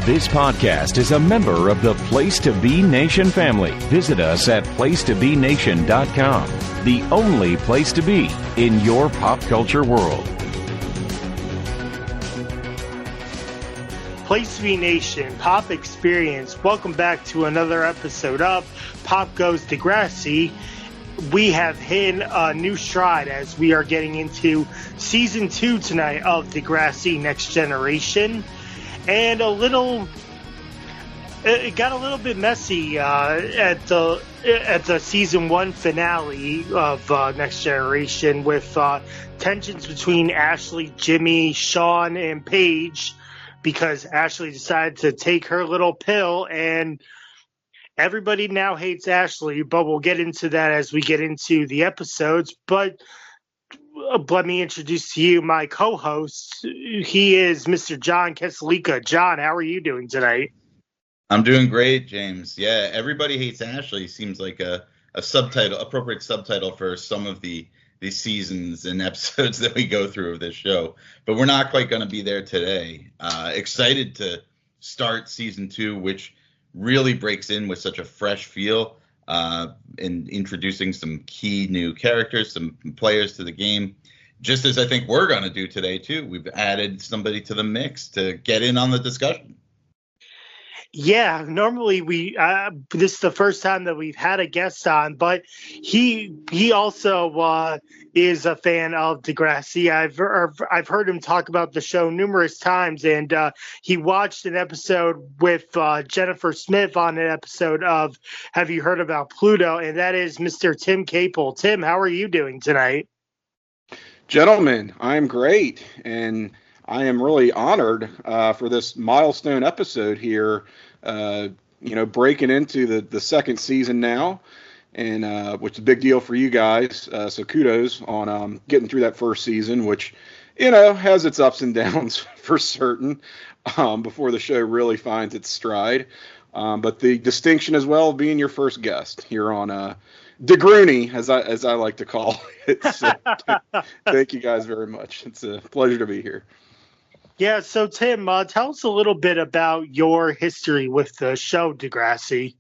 This podcast is a member of the Place to Be Nation family. Visit us at placetobenation.com, the only place to be in your pop culture world. Place to Be Nation, Pop Experience. Welcome back to another episode of Pop Goes Degrassi. We have hit a new stride as we are getting into Season 2 tonight of Degrassi Next Generation. And it got a little bit messy at the Season 1 finale of Next Generation with tensions between Ashley, Jimmy, Sean, and Paige, because Ashley decided to take her little pill, and everybody now hates Ashley, but we'll get into that as we get into the episodes. But let me introduce to you my co-host. He is Mr. John Kesalika. John, how are you doing tonight? I'm doing great, James. Yeah, everybody hates Ashley seems like a appropriate subtitle for some of the seasons and episodes that we go through of this show. But we're not quite going to be there today. Excited to start Season 2, which really breaks in with such a fresh feel in introducing some key new characters, some players to the game, just as I think we're going to do today, too. We've added somebody to the mix to get in on the discussion. Yeah, normally this is the first time that we've had a guest on, but he also is a fan of Degrassi. I've heard him talk about the show numerous times, and he watched an episode with Jennifer Smith on an episode of Have You Heard About Pluto? And that is Mr. Tim Capel. Tim, how are you doing tonight? Gentlemen, I'm great, and I am really honored for this milestone episode here, breaking into the second season now, and which is a big deal for you guys. So kudos on getting through that first season, which, has its ups and downs for certain before the show really finds its stride. But the distinction as well of being your first guest here on Degrassi, as I like to call it. So, thank you guys very much. It's a pleasure to be here. Yeah, so Tim, tell us a little bit about your history with the show Degrassi.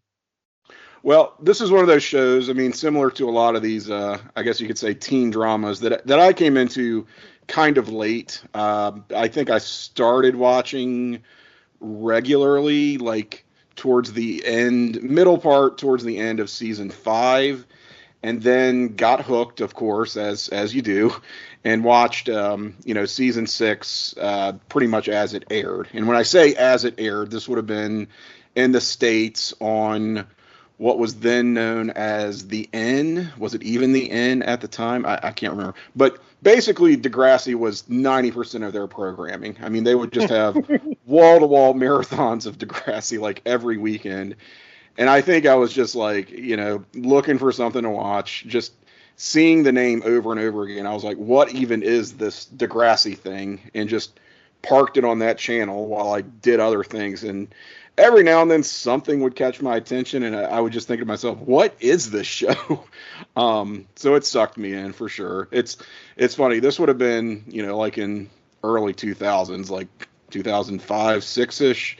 Well, this is one of those shows, similar to a lot of these, I guess you could say, teen dramas that I came into kind of late. I think I started watching regularly, like towards the towards the end of season 5, and then got hooked, of course, as you do, and watched, season 6 pretty much as it aired. And when I say as it aired, this would have been in the States on what was then known as the N. Was it even the N at the time? I can't remember. But basically, Degrassi was 90% of their programming. They would just have wall-to-wall marathons of Degrassi like every weekend. And I think I was just like, looking for something to watch, just seeing the name over and over again. I was like, what even is this Degrassi thing? And just parked it on that channel while I did other things. And every now and then something would catch my attention, and I would just think to myself, what is this show? So it sucked me in for sure. It's funny. This would have been, like in early 2000s, like 2005, 6-ish.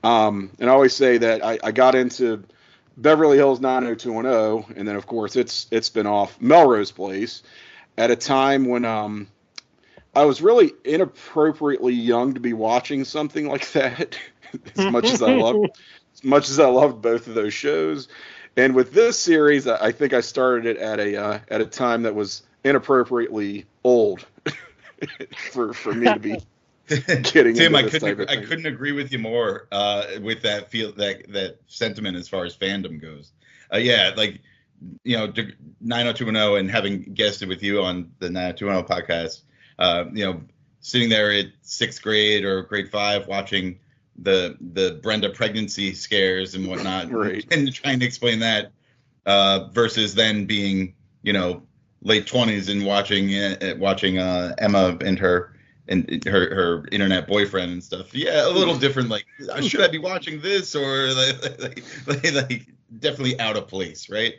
And I always say that I got into Beverly Hills 90210, and then of course its spinoff Melrose Place, at a time when I was really inappropriately young to be watching something like that. as much as I loved both of those shows, and with this series, I think I started it at a time that was inappropriately old for me to be getting Tim, into this type of thing. I couldn't agree with you more with that sentiment as far as fandom goes. 90210, and having guested with you on the 90210 podcast, sitting there at 6th grade or grade 5 watching the Brenda pregnancy scares and whatnot, right, and trying to explain that versus then being late 20s and watching Emma and her internet boyfriend and stuff. Yeah, a little different. Like, should I be watching this, or like definitely out of place, right?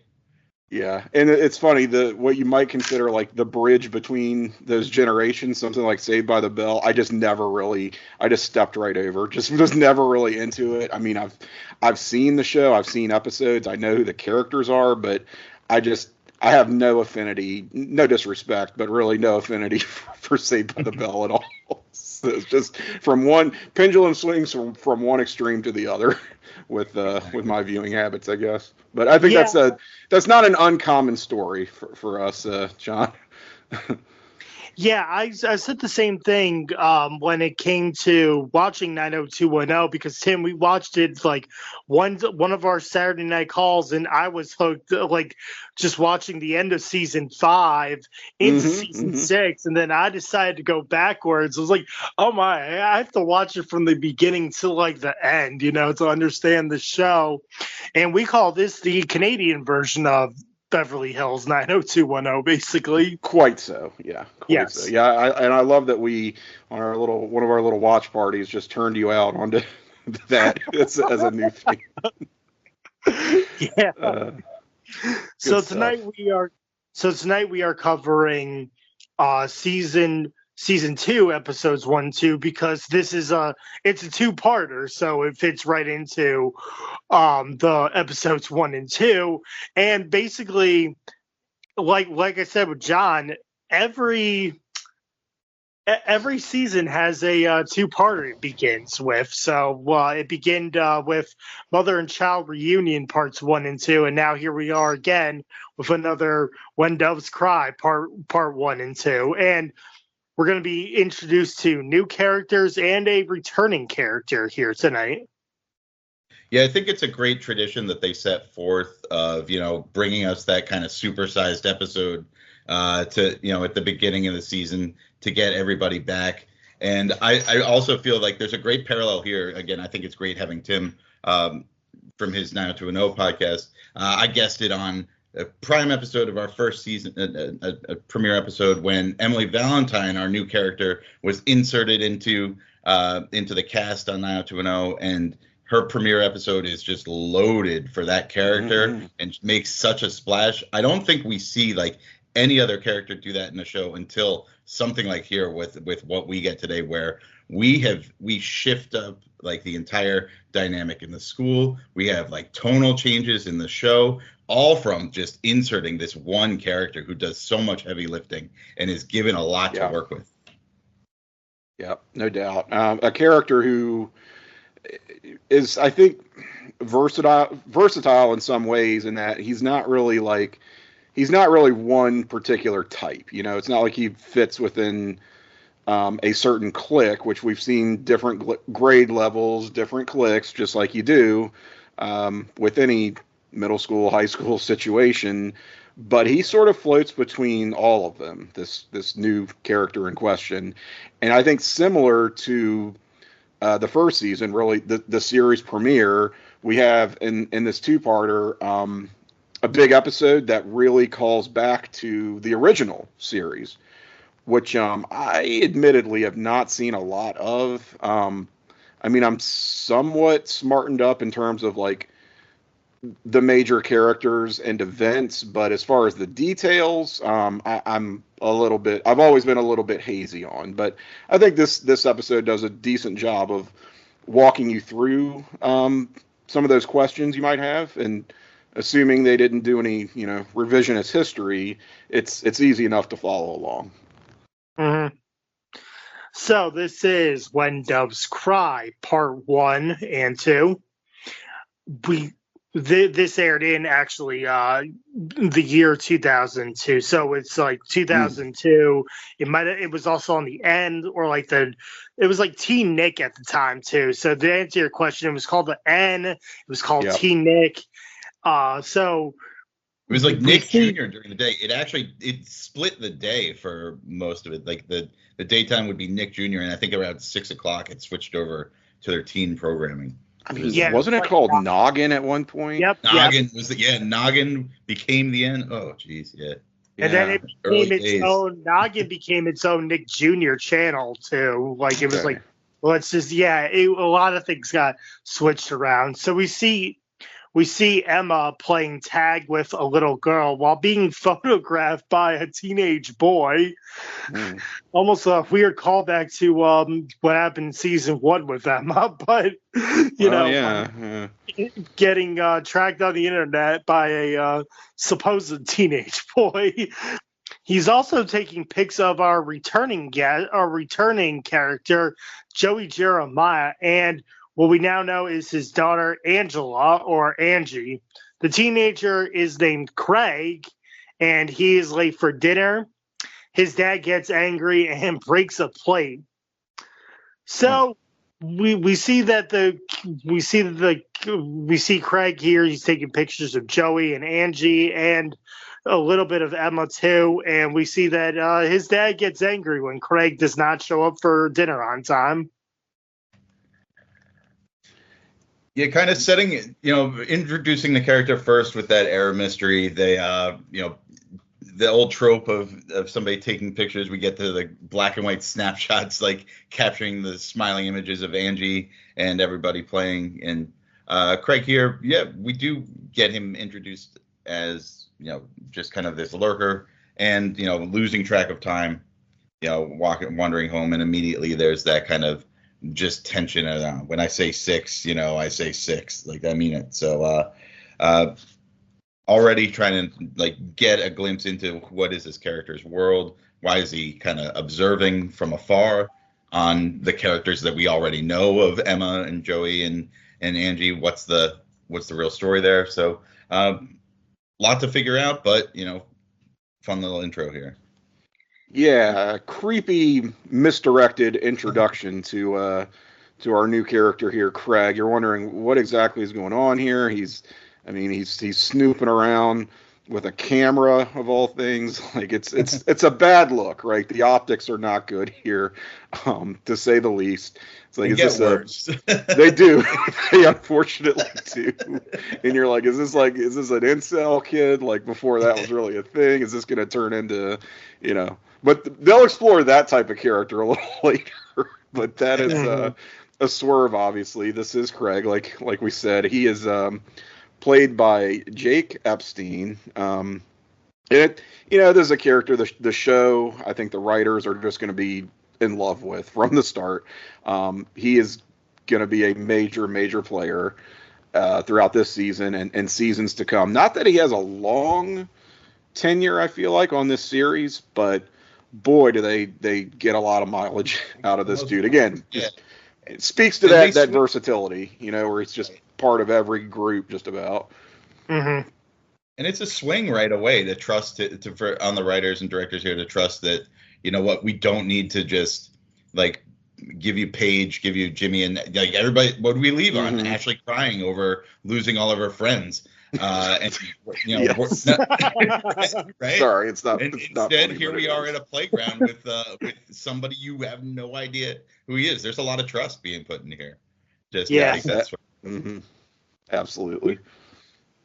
Yeah, and it's funny, what you might consider like the bridge between those generations, something like Saved by the Bell. I just stepped right over. Just was never really into it. I mean, I've seen the show, I've seen episodes, I know who the characters are, but I have no affinity, no disrespect, but really no affinity for Saved by the Bell at all. So it's just from one pendulum swings from one extreme to the other with my viewing habits, I guess. But I think that's not an uncommon story for us, John. Yeah, I said the same thing when it came to watching 90210 because Tim, we watched it like one of our Saturday night calls, and I was hooked, like just watching the end of season 5 into season 6, and then I decided to go backwards. I was like, oh my, I have to watch it from the beginning to like the end, to understand the show. And we call this the Canadian version of Beverly Hills 90210, basically. Quite so, yeah. Yes. So. Yeah, I love that we on one of our little watch parties just turned you out onto that as a new thing. Yeah. So tonight we are covering season 2, episodes 1 and 2, because it's a 2-parter, so it fits right into the episodes 1 and 2. And basically, like I said with John, every season has a 2-parter it begins with. So it began with Mother and Child Reunion parts 1 and 2, and now here we are again with another When Doves Cry part 1 and 2. And we're going to be introduced to new characters and a returning character here tonight. Yeah, I think it's a great tradition that they set forth of, bringing us that kind of supersized episode to, at the beginning of the season to get everybody back. And I also feel like there's a great parallel here. Again, I think it's great having Tim from his 90210 podcast. I guessed it on a prime episode of our first season, a premiere episode, when Emily Valentine, our new character, was inserted into the cast on 90210, and her premiere episode is just loaded for that character and makes such a splash. I don't think we see like any other character do that in the show until something like here with what we get today, where we shift up like the entire dynamic in the school. We have like tonal changes in the show, all from just inserting this one character who does so much heavy lifting and is given a lot to work with. Yeah, no doubt. A character who is, I think, versatile in some ways, in that he's not really one particular type. It's not like he fits within a certain clique, which we've seen different grade levels, different cliques, just like you do with any middle school, high school situation. But he sort of floats between all of them, this new character in question. And I think similar to the first season, really the series premiere, we have in this 2-parter a big episode that really calls back to the original series, which I admittedly have not seen a lot of. I mean, I'm somewhat smartened up in terms of like the major characters and events, but as far as the details, I'm a little bit, I've always been a little bit hazy on. But I think this episode does a decent job of walking you through some of those questions you might have, and assuming they didn't do any, revisionist history, it's easy enough to follow along. Mm-hmm. So this is When Doves Cry, part 1 and 2. This aired in actually the year 2002, so it's like 2002. It was also on the end, or like it was like Teen Nick at the time too. So to answer your question, it was called the N. It was called Teen Nick. So it was like Nick Jr. during the day. It split the day for most of it. Like the daytime would be Nick Jr., and I think around 6 o'clock it switched over to their teen programming. I mean, wasn't it called Noggin at one point? Yep. Noggin was Noggin became the end. Oh, geez, yeah. And then it became its own. Noggin became its own Nick Jr. channel too. Like it was like, well, it's just a lot of things got switched around. So we see we see Emma playing tag with a little girl while being photographed by a teenage boy. Almost a weird callback to what happened in season 1 with Emma, but getting tracked on the internet by a supposed teenage boy. He's also taking pics of our returning character, Joey Jeremiah, and what we now know is his daughter, Angela, or Angie. The teenager is named Craig, and he is late for dinner. His dad gets angry and breaks a plate. So we see Craig here. He's taking pictures of Joey and Angie and a little bit of Emma too, and we see that his dad gets angry when Craig does not show up for dinner on time. Yeah, kind of introducing the character first with that air of mystery. They, the old trope of somebody taking pictures. We get to the black and white snapshots, like capturing the smiling images of Angie and everybody playing. And Craig here, we do get him introduced as, just kind of this lurker and, losing track of time, wandering home. And immediately there's that kind of just tension around. When I say 6, I say 6, like I mean it. So already trying to get a glimpse into what is this character's world. Why is he kind of observing from afar on the characters that we already know of, Emma and Joey and Angie? What's the real story there? So lot to figure out, but fun little intro here. Yeah, creepy, misdirected introduction to our new character here, Craig. You're wondering what exactly is going on here. He's snooping around with a camera of all things. Like it's a bad look, right? The optics are not good here, to say the least. It's like, is this they do. They unfortunately do. And you're like, is this an incel kid? Like before that was really a thing. Is this going to turn into, But they'll explore that type of character a little later. But that is a swerve, obviously. This is Craig, like we said. He is played by Jake Epstein. This is a character the show, I think the writers are just going to be in love with from the start. He is going to be a major player throughout this season and seasons to come. Not that he has a long tenure, I feel like, on this series, but boy, do they get a lot of mileage out of this dude. Again, it speaks to that versatility, where he's just part of every group just about. Mm-hmm. And it's a swing right away to trust on the writers and directors here to trust that, we don't need to just give you Paige, give you Jimmy, and everybody. What do we leave on? Ashley crying over losing all of her friends. And yes. Right? Sorry, it's not. Instead, here we are at a playground with somebody you have no idea who he is. There's a lot of trust being put in here. Absolutely.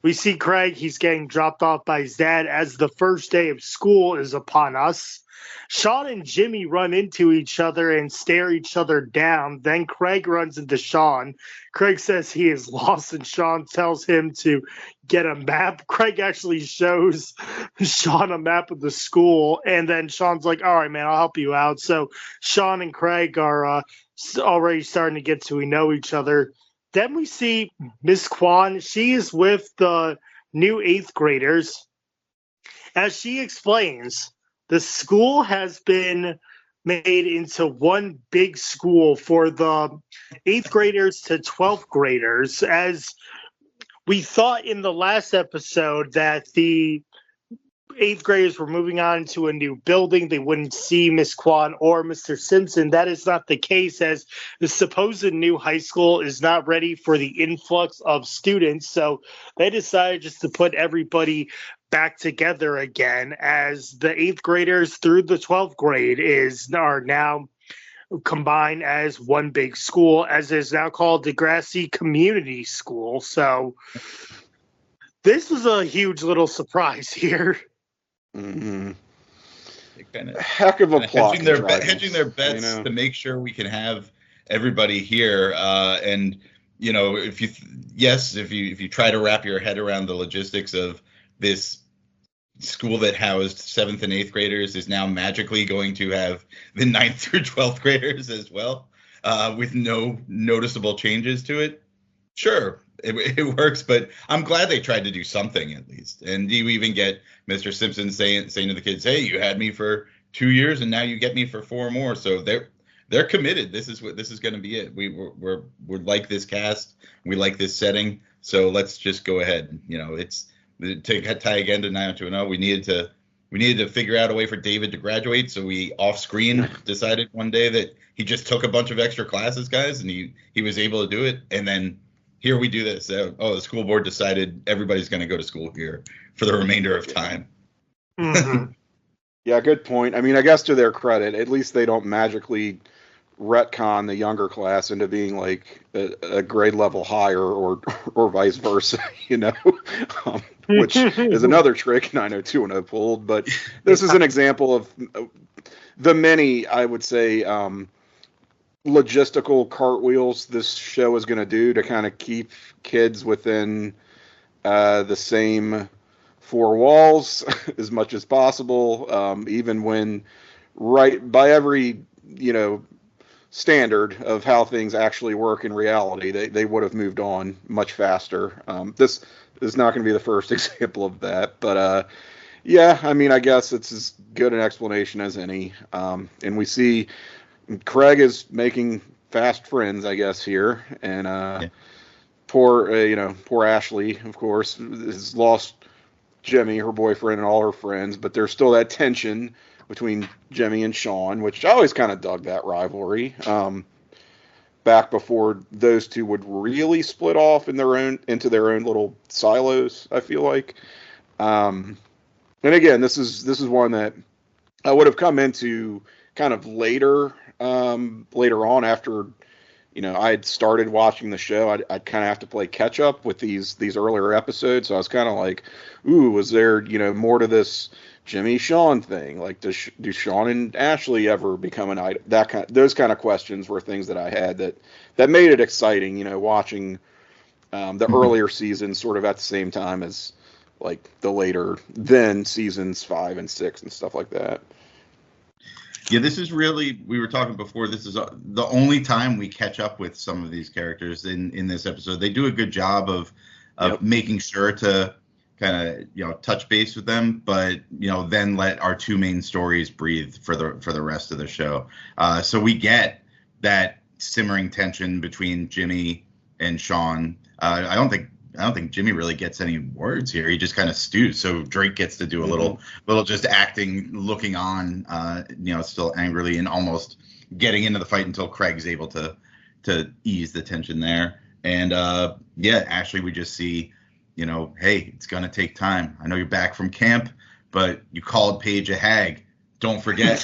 We see Craig. He's getting dropped off by his dad as the first day of school is upon us. Sean and Jimmy run into each other and stare each other down. Then Craig runs into Sean. Craig says he is lost, and Sean tells him to get a map. Craig actually shows Sean a map of the school, and then Sean's like, all right, man, I'll help you out. So Sean and Craig are already starting to get to know each other. Then we see Miss Kwan. She is with the new 8th graders. As she explains, the school has been made into one big school for the 8th graders to 12th graders. As we thought in the last episode that the 8th graders were moving on to a new building, they wouldn't see Miss Kwan or Mr. Simpson. That is not the case, as the supposed new high school is not ready for the influx of students. So they decided just to put everybody back together again, as the 8th graders through the 12th grade are now combined as one big school, as is now called Degrassi Community School. So this was a huge little surprise here. Mm-hmm. Heck of a plot. Hedging their bets to make sure we can have everybody here. And if you try to wrap your head around the logistics of this school that housed 7th and 8th graders is now magically going to have the 9th through 12th graders as well, with no noticeable changes to it. Sure, it works, but I'm glad they tried to do something at least. And you even get Mr. Simpson saying to the kids, "Hey, you had me for 2 years, and now you get me for 4 more." So they're committed. This is going to be it. We're like this cast. We like this setting. So let's just go ahead. It's to tie again to 90210. We needed to figure out a way for David to graduate. So we off screen decided one day that he just took a bunch of extra classes, guys, and he was able to do it. And then here we do this. The school board decided everybody's going to go to school here for the remainder of time. Mm-hmm. Yeah, good point. I mean, I guess to their credit, at least they don't magically retcon the younger class into being like a grade level higher or vice versa, which is another trick 90210 pulled. But this is an example of the many, I would say, logistical cartwheels this show is going to do to kind of keep kids within the same 4 walls as much as possible, even when right by every standard of how things actually work in reality, they would have moved on much faster. This is not going to be the first example of that, but yeah, I mean, I guess it's as good an explanation as any. And we see Craig is making fast friends, I guess, here, and poor Ashley, of course, has lost Jimmy, her boyfriend, and all her friends, but there's still that tension between Jimmy and Sean, which I always kind of dug that rivalry. Back before those two would really split off into their own little silos, I feel like. And again, this is one that I would have come into kind of later on after I had started watching the show. I'd kind of have to play catch up with these earlier episodes. So I was kind of like, ooh, was there more to this Jimmy Sean thing? Like, do Sean and Ashley ever become an item? Those kind of questions were things that I had that made it exciting. Watching the earlier seasons sort of at the same time as like the later then seasons 5 and 6 and stuff like that. Yeah, this is really, we were talking before, this is the only time we catch up with some of these characters in this episode. They do a good job of making sure to kind of, touch base with them, but, then let our 2 main stories breathe for the rest of the show. So we get that simmering tension between Jimmy and Sean. I don't think Jimmy really gets any words here. He just kind of stews. So Drake gets to do a little just acting, looking on, still angrily and almost getting into the fight until Craig's able to ease the tension there. And Ashley, we just see, hey, it's going to take time. I know you're back from camp, but you called Paige a hag. Don't forget.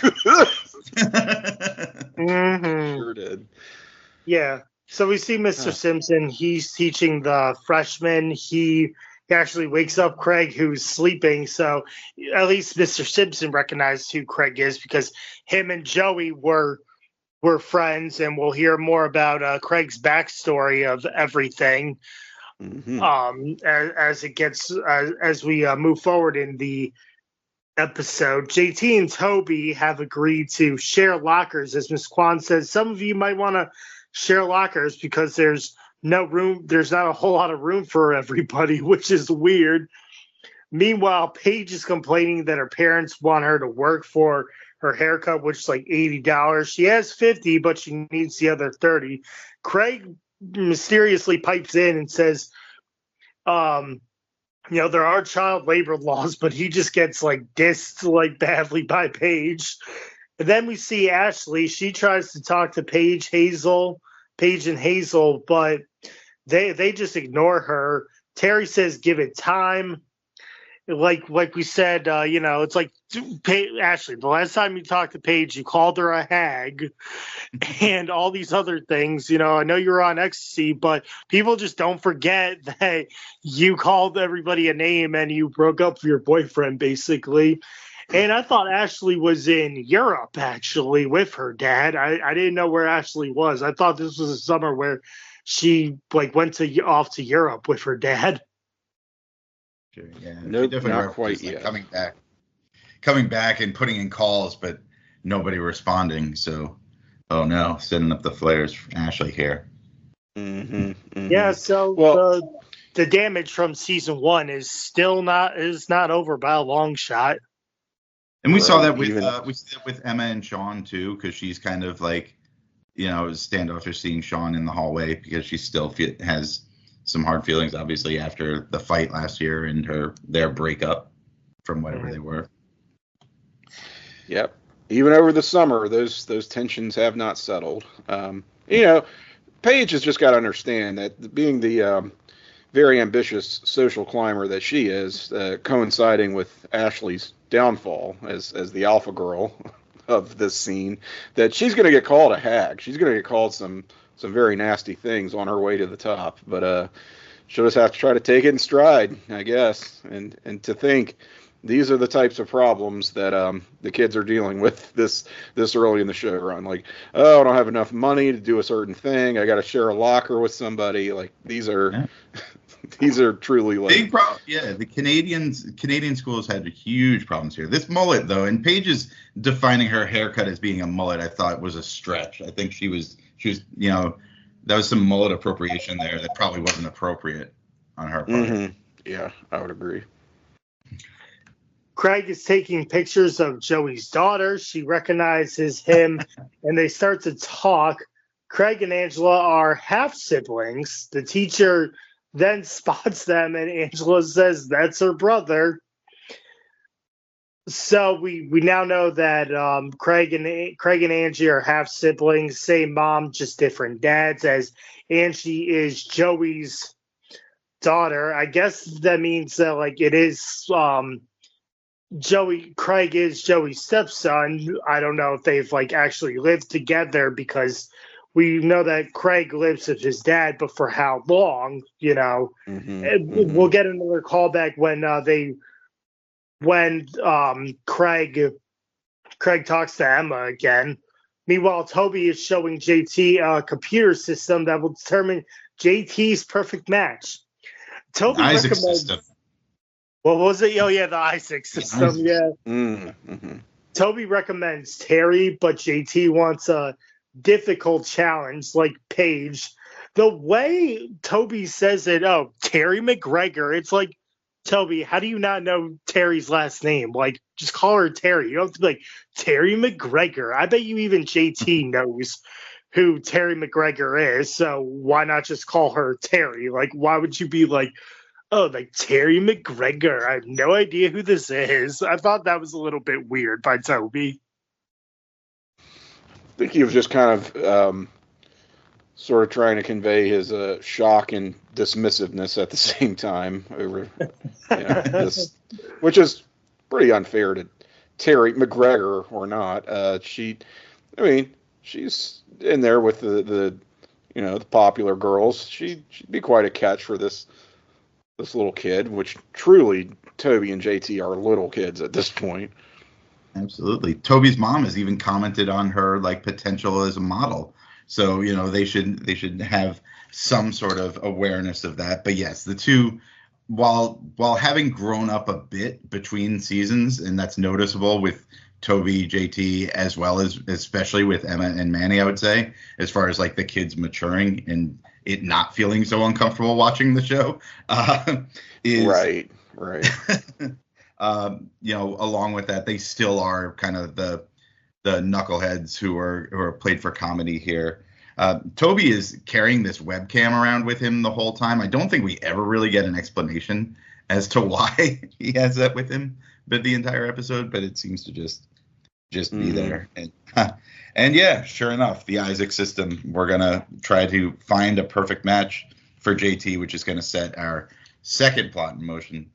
Mm-hmm. Sure did. Yeah. So we see Mr. Simpson. He's teaching the freshmen. He actually wakes up Craig, who's sleeping. So at least Mr. Simpson recognized who Craig is because him and Joey were friends, and we'll hear more about Craig's backstory of everything as we move forward in the episode. JT and Toby have agreed to share lockers, as Miss Kwan says. Some of you might want to share lockers because there's no room. There's not a whole lot of room for everybody, which is weird. Meanwhile, Paige is complaining that her parents want her to work for her haircut, which is like $80. She has $50, but she needs the other $30. Craig mysteriously pipes in and says, there are child labor laws, but he just gets like dissed like badly by Paige. And then we see Ashley. She tries to talk to Paige and Hazel, but they just ignore her. Terry says, give it time. Like we said, it's like, Ashley, the last time you talked to Paige, you called her a hag and all these other things. I know you're on ecstasy, but people just don't forget that you called everybody a name and you broke up with your boyfriend, basically. And I thought Ashley was in Europe, actually, with her dad. I didn't know where Ashley was. I thought this was a summer where she like went off to Europe with her dad. Sure, yeah, Nope, she definitely not references, quite like, yet. coming back and putting in calls, but nobody responding. So, oh no, sending up the flares for Ashley here. Yeah, so Well, the damage from season 1 is still not over by a long shot. And we saw that Right, with Emma and Sean too, because she's kind of like, standoffish seeing Sean in the hallway because she still has some hard feelings, obviously, after the fight last year and their breakup from whatever they were. Yep. Even over the summer, those tensions have not settled. Paige has just got to understand that being the very ambitious social climber that she is, coinciding with Ashley's downfall as the alpha girl of this scene, that she's going to get called a hag. She's going to get called some very nasty things on her way to the top. But she'll just have to try to take it in stride, I guess, and to think these are the types of problems that the kids are dealing with this early in the show run. Like, oh, I don't have enough money to do a certain thing. I got to share a locker with somebody. Like, these are these are truly like big problem. Yeah, the Canadian schools had huge problems here. This mullet though, and Paige is defining her haircut as being a mullet, I thought was a stretch. I think she was that was some mullet appropriation there that probably wasn't appropriate on her part. Yeah, I would agree. Craig is taking pictures of Joey's daughter. She recognizes him, and they start to talk. Craig and Angela are half siblings. The teacher then spots them, and Angela says that's her brother. So we now know that Craig and Angie are half siblings, same mom, just different dads. As Angie is Joey's daughter, I guess that means that like it is Craig is Joey's stepson. I don't know if they've like actually lived together because we know that Craig lives with his dad, but for how long? We'll get another callback when Craig talks to Emma again. Meanwhile, Toby is showing JT a computer system that will determine JT's perfect match. Toby Isaac system. What was it? Oh, yeah, the Isaac system, yeah. Toby recommends Terry, but JT wants a difficult challenge like Paige. The way Toby says it, Terry McGregor, it's like, Toby, how do you not know Terry's last name? Like, just call her Terry. You don't have to be like, Terry McGregor. I bet you even JT knows who Terry McGregor is, so why not just call her Terry? Like, why would you be like, oh, like Terry McGregor? I have no idea who this is. I thought that was a little bit weird by Toby. I think he was just kind of sort of trying to convey his shock and dismissiveness at the same time over this, which is pretty unfair to Terry McGregor or not. She's in there with the popular girls. She'd be quite a catch for this little kid, which truly Toby and JT are little kids at this point. Absolutely. Toby's mom has even commented on her like potential as a model. So, they should have some sort of awareness of that. But yes, the two, while having grown up a bit between seasons, and that's noticeable with Toby, JT, as well as especially with Emma and Manny, I would say, as far as like the kids maturing and it not feeling so uncomfortable watching the show. Right. Along with that, they still are kind of the knuckleheads who are played for comedy here. Toby is carrying this webcam around with him the whole time. I don't think we ever really get an explanation as to why he has that with him, but the entire episode. But it seems to just be there. And yeah, sure enough, the Isaac system. We're gonna try to find a perfect match for JT, which is gonna set our second plot in motion.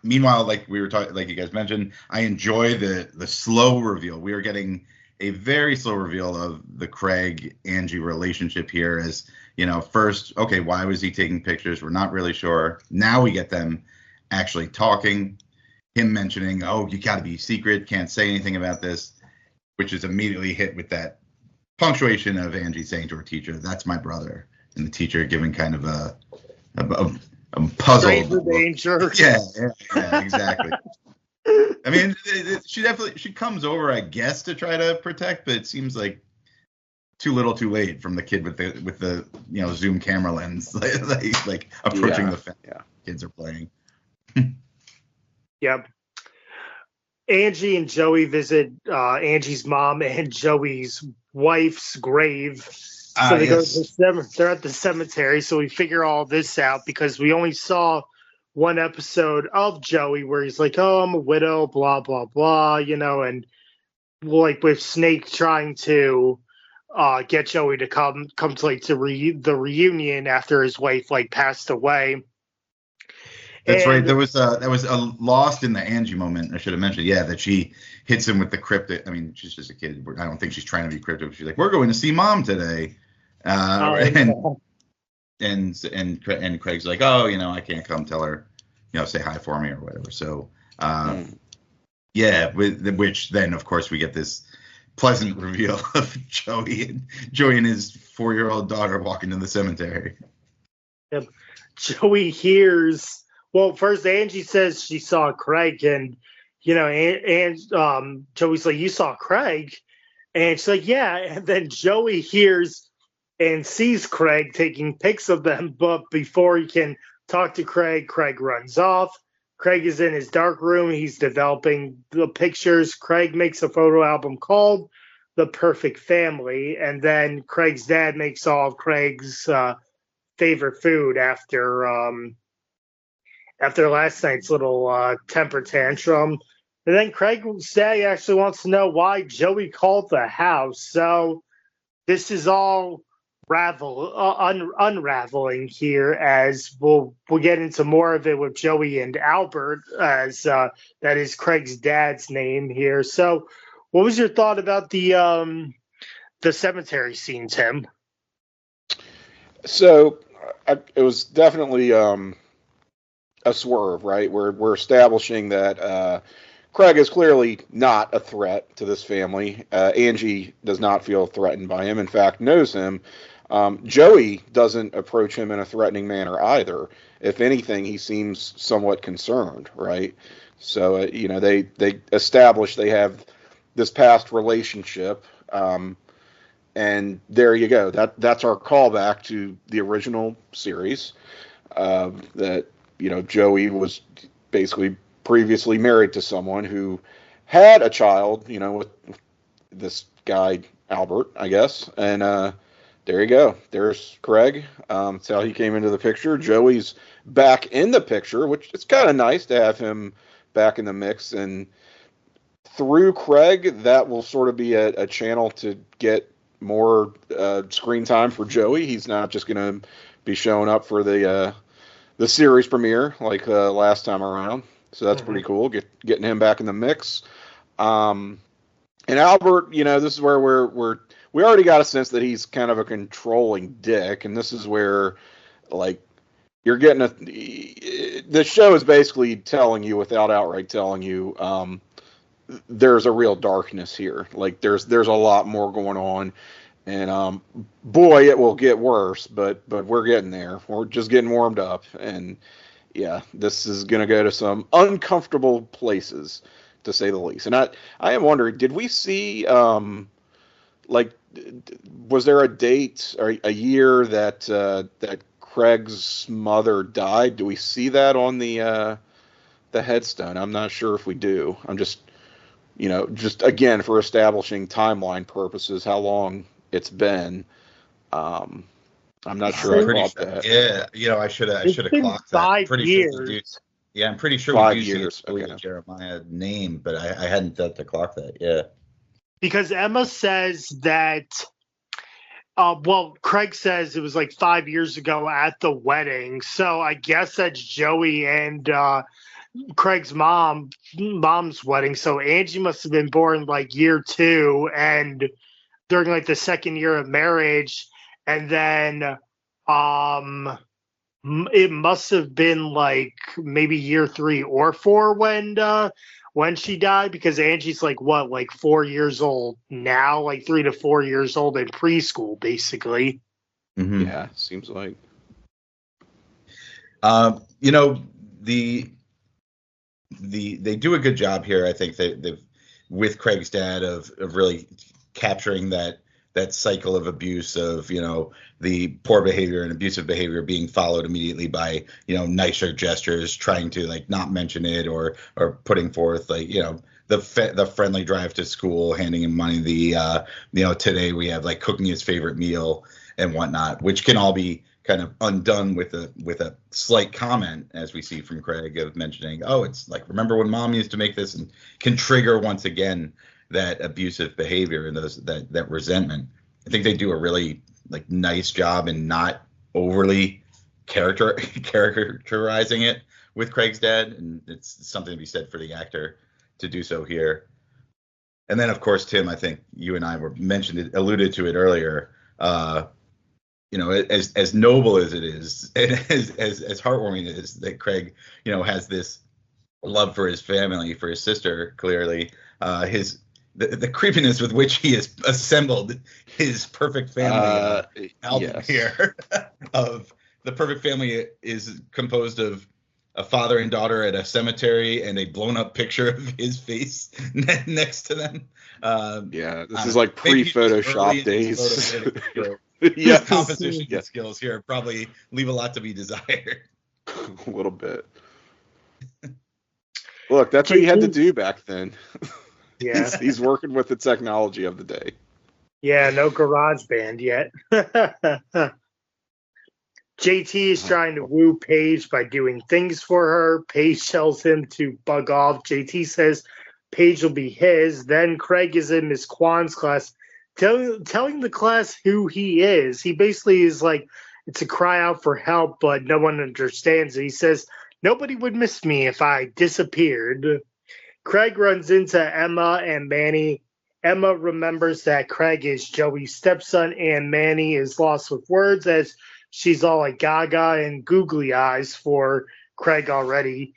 Meanwhile, like we were talking, like you guys mentioned, I enjoy the slow reveal. We are getting a very slow reveal of the Craig Angie relationship here. As first, okay, why was he taking pictures? We're not really sure. Now we get them actually talking. Him mentioning, oh, you got to be secret, can't say anything about this, which is immediately hit with that punctuation of Angie saying to her teacher, "That's my brother." the teacher giving kind of a puzzle. Stranger danger. Yeah, exactly. I mean, she comes over, I guess, to try to protect, but it seems like too little, too late from the kid with the zoom camera lens, like approaching the fence. Yeah. Kids are playing. Yep. Angie and Joey visit Angie's mom and Joey's wife's grave. So they go to they're at the cemetery. So we figure all this out because we only saw one episode of Joey where he's like, "Oh, I'm a widow, blah blah blah," and like with Snake trying to get Joey to come to like the reunion after his wife like passed away. That's right. That was a lost in the Angie moment. I should have mentioned, that she hits him with the cryptic. I mean, she's just a kid. I don't think she's trying to be cryptic. She's like, "We're going to see mom today," and Craig's like, "Oh, I can't come. Tell her, say hi for me or whatever." So, which then of course we get this pleasant reveal of Joey and his 4-year-old daughter walking to the cemetery. Yep. Joey hears. Well, first Angie says she saw Craig, and Joey's like, "You saw Craig?" And she's like, "Yeah." And then Joey hears and sees Craig taking pics of them, but before he can talk to Craig runs off. Craig is in his dark room. He's developing the pictures. Craig makes a photo album called The Perfect Family, and then Craig's dad makes all of Craig's favorite food after last night's little temper tantrum. And then Craig's dad actually wants to know why Joey called the house. So this is all unraveling here, as we'll get into more of it with Joey and Albert, as that is Craig's dad's name here. So what was your thought about the cemetery scene, Tim? So it was definitely a swerve, right? We're establishing that Craig is clearly not a threat to this family. Angie does not feel threatened by him. In fact, knows him. Joey doesn't approach him in a threatening manner either. If anything, he seems somewhat concerned, right? So, they establish they have this past relationship, and there you go. That's our callback to the original series, that, Joey was basically previously married to someone who had a child, with this guy, Albert, I guess, and there you go. There's Craig. That's how he came into the picture. Joey's back in the picture, which it's kind of nice to have him back in the mix. And through Craig, that will sort of be a channel to get more screen time for Joey. He's not just going to be showing up for the series premiere like last time around. So that's pretty cool, getting him back in the mix. And Albert, this is where we already got a sense that he's kind of a controlling dick, and this is where, like, you're getting the show is basically telling you, without outright telling you, there's a real darkness here. Like, there's a lot more going on, and boy, it will get worse, but we're getting there. We're just getting warmed up, and yeah, this is gonna go to some uncomfortable places, to say the least. And I am wondering, did we see was there a date or a year that Craig's mother died? Do we see that on the headstone? I'm not sure if we do. I'm just again, for establishing timeline purposes, how long it's been. I'm not sure I caught that. Yeah, I should have clocked that. 5 years. I'm pretty sure 5 we years. Okay. Jeremiah name, but I hadn't thought to clock that. Yeah. Because Emma says that, Craig says it was like 5 years ago at the wedding. So I guess that's Joey and Craig's mom's wedding. So Angie must have been born like year 2 and during like the second year of marriage. And then it must have been like maybe year 3 or 4 when she died, because Angie's like 4 years old now, like 3 to 4 years old in preschool, basically. Mm-hmm. Yeah, seems like. You know, they do a good job here. I think they've with Craig's dad of really capturing that cycle of abuse of, you know, the poor behavior and abusive behavior being followed immediately by, you know, nicer gestures, trying to like not mention it or putting forth like, you know, the friendly drive to school, handing him money, you know, today we have like cooking his favorite meal and whatnot, which can all be kind of undone with a slight comment, as we see from Craig, of mentioning, oh, it's like, remember when mom used to make this, and can trigger once again that abusive behavior and that resentment. I think they do a really like nice job in not overly characterizing it with Craig's dad, and it's something to be said for the actor to do so here. And then, of course, Tim, I think you and I alluded to it earlier. You know, as noble as it is, and as heartwarming it is that Craig, you know, has this love for his family, for his sister, clearly, the creepiness with which he has assembled his perfect family album here of the perfect family is composed of a father and daughter at a cemetery and a blown up picture of his face next to them. This is like pre-Photoshop days. His composition skills here probably leave a lot to be desired. A little bit. Look, that's what you had to do back then. Yeah. He's working with the technology of the day. Yeah, no garage band yet. JT is trying to woo Paige by doing things for her. Paige tells him to bug off. JT says Paige will be his. Then Craig is in Miss Kwan's class telling the class who he is. He basically is like, it's a cry out for help, but no one understands it. He says, nobody would miss me if I disappeared. Craig runs into Emma and Manny. Emma remembers that Craig is Joey's stepson, and Manny is lost with words as she's all like gaga and googly eyes for Craig already.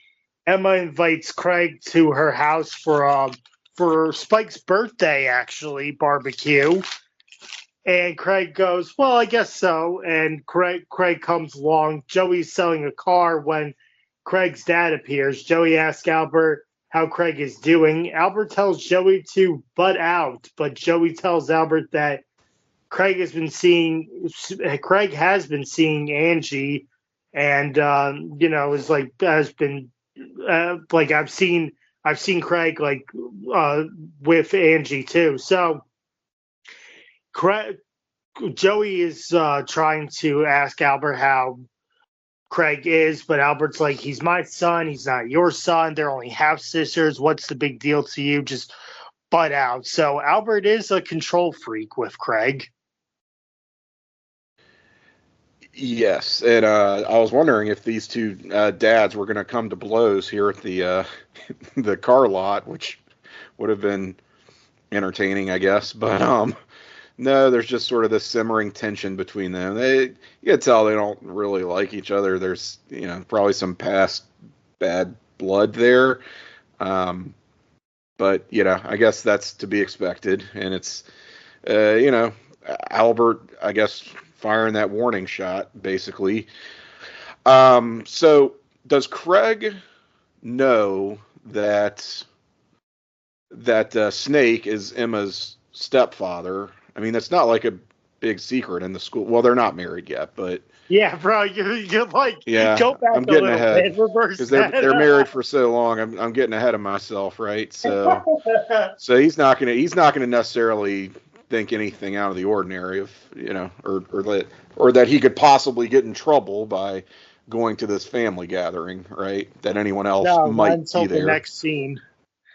Emma invites Craig to her house for Spike's birthday, actually, barbecue. And Craig goes, well, I guess so. And Craig comes along. Joey's selling a car when Craig's dad appears. Joey asks Albert how Craig is doing. Albert tells Joey to butt out, but Joey tells Albert that Craig has been seeing Angie, and you know, is like has been like I've seen Craig like with Angie too. So Joey is trying to ask Albert how Craig is, but Albert's like, he's my son, he's not your son, they're only half sisters, what's the big deal to you, just butt out. So Albert is a control freak with Craig. Yes, and I was wondering if these two dads were going to come to blows here at the the car lot, which would have been entertaining, I guess. But no, there's just sort of this simmering tension between them. You can tell they don't really like each other. There's, you know, probably some past bad blood there. But, you know, I guess that's to be expected. And it's, you know, Albert, I guess, firing that warning shot, basically. So does Craig know that Snake is Emma's stepfather? I mean, that's not like a big secret in the school. Well, they're not married yet, but yeah, bro, you're like, yeah, go back I'm getting ahead because they're married for so long. I'm getting ahead of myself, right? So he's not gonna necessarily think anything out of the ordinary of, you know, or that he could possibly get in trouble by going to this family gathering, right? That anyone else might be there. The next scene.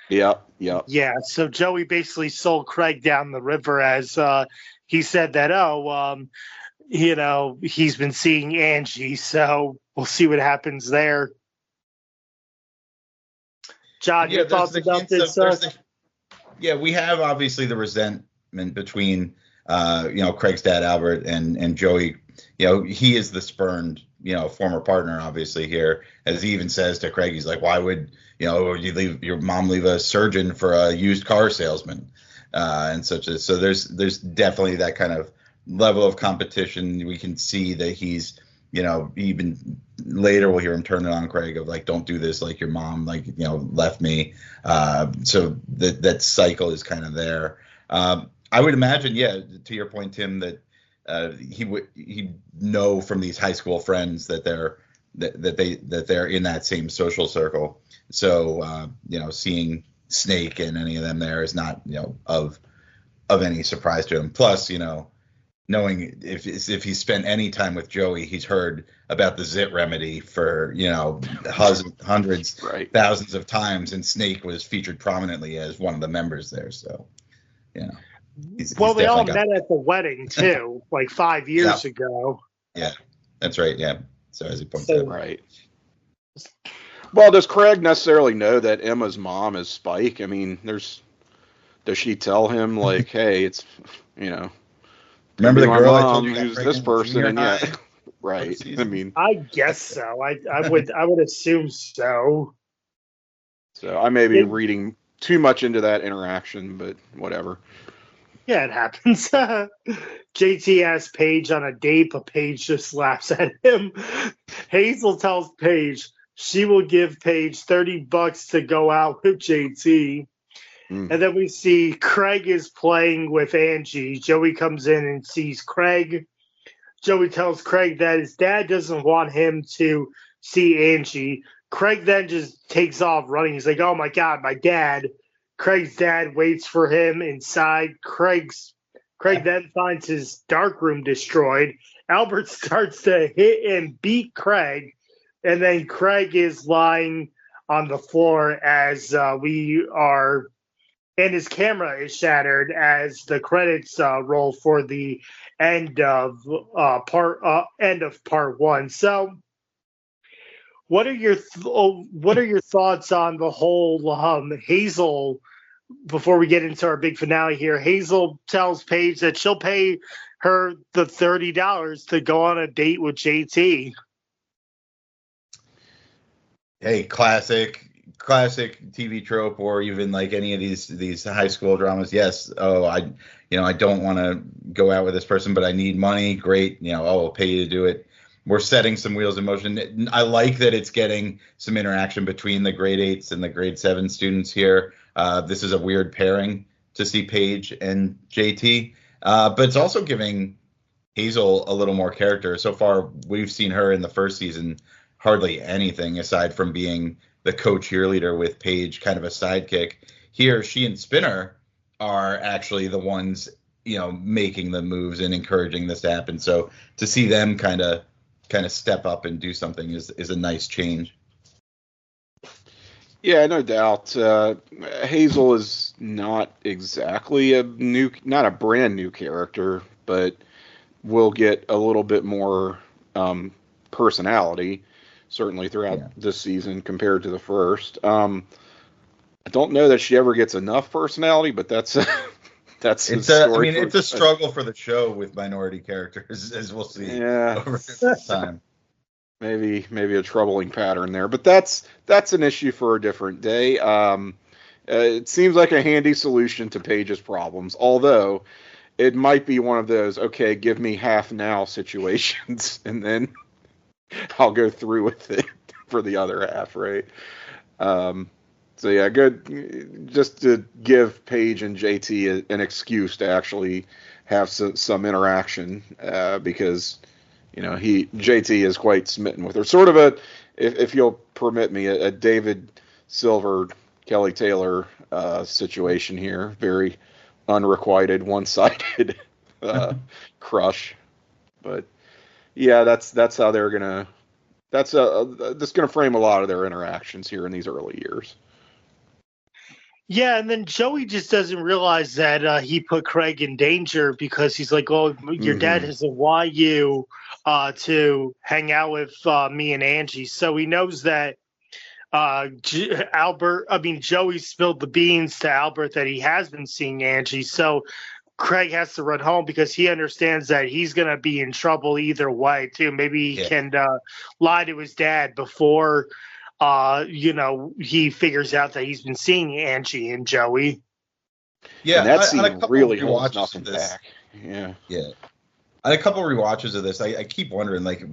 Yep. Yeah, so Joey basically sold Craig down the river as he said that, you know, he's been seeing Angie, so we'll see what happens there. John, your thoughts about this? Yeah, we have obviously the resentment between, you know, Craig's dad, Albert, and Joey. You know, he is the spurned, you know, former partner, obviously, here. As he even says to Craig, he's like, why would, you know, your mom leave a surgeon for a used car salesman? And such as, so there's definitely that kind of level of competition. We can see that he's, even later we'll hear him turn it on Craig of like, don't do this, like your mom, like, left me. So that cycle is kind of there. I would imagine, to your point, Tim, that he'd know from these high school friends that they're in that same social circle. So seeing Snake and any of them there is not of any surprise to him. Plus, knowing if he's spent any time with Joey, he's heard about the zit remedy for hundreds, right, thousands of times, and Snake was featured prominently as one of the members there. So he's they all met at the wedding too, like 5 years ago. Yeah, that's right. Yeah. So as he points out, right. Well, does Craig necessarily know that Emma's mom is Spike? I mean, does she tell him like, hey, it's remember the girl I mom told you who's this person? And right. I mean, I guess so. I would assume so. So I may be reading too much into that interaction, but whatever. Yeah, it happens. JT asks Paige on a date, but Paige just laughs at him. Hazel tells Paige she will give Paige $30 to go out with JT. And then we see Craig is playing with Angie. Joey comes in and sees Craig. Joey tells Craig that his dad doesn't want him to see Angie. Craig then just takes off running. He's like, oh my God, my dad. Craig's dad waits for him inside. Craig then finds his darkroom destroyed. Albert starts to hit and beat Craig. And then Craig is lying on the floor as and his camera is shattered as the credits roll for the end of part one. So, what are your thoughts on the whole Hazel? Before we get into our big finale here, Hazel tells Paige that she'll pay her the $30 to go on a date with JT. Hey, classic TV trope, or even like any of these high school dramas. Yes. Oh, I don't want to go out with this person, but I need money. Great. I'll pay you to do it. We're setting some wheels in motion. I like that it's getting some interaction between the grade 8s and the grade 7 students here. This is a weird pairing to see Paige and JT, but it's also giving Hazel a little more character. So far, we've seen her in the first season hardly anything aside from being the co-cheerleader with Paige, kind of a sidekick. Here, she and Spinner are actually the ones, making the moves and encouraging this to happen. So to see them kind of step up and do something is a nice change. Yeah, no doubt. Hazel is not exactly not a brand new character, but will get a little bit more personality, certainly throughout this season compared to the first. I don't know that she ever gets enough personality, but it's a struggle for the show with minority characters, as we'll see over time. Maybe a troubling pattern there, but that's an issue for a different day. It seems like a handy solution to Paige's problems, although it might be one of those, okay, give me half now situations, and then I'll go through with it for the other half, right? So yeah, good, just to give Paige and JT an excuse to actually have some interaction, because JT is quite smitten with her. Sort of if you'll permit me, a David Silver, Kelly Taylor situation here. Very unrequited, one-sided crush. But yeah, that's how they're gonna. That's gonna frame a lot of their interactions here in these early years. Yeah, and then Joey just doesn't realize that he put Craig in danger because he's like, "Oh, your dad doesn't want you to hang out with me and Angie," so he knows that Joey spilled the beans to Albert that he has been seeing Angie. So Craig has to run home because he understands that he's going to be in trouble either way, too. Maybe he can lie to his dad before, he figures out that he's been seeing Angie and Joey. Yeah, and that scene really holds nothing back. Yeah. On a couple rewatches of this, I keep wondering, like,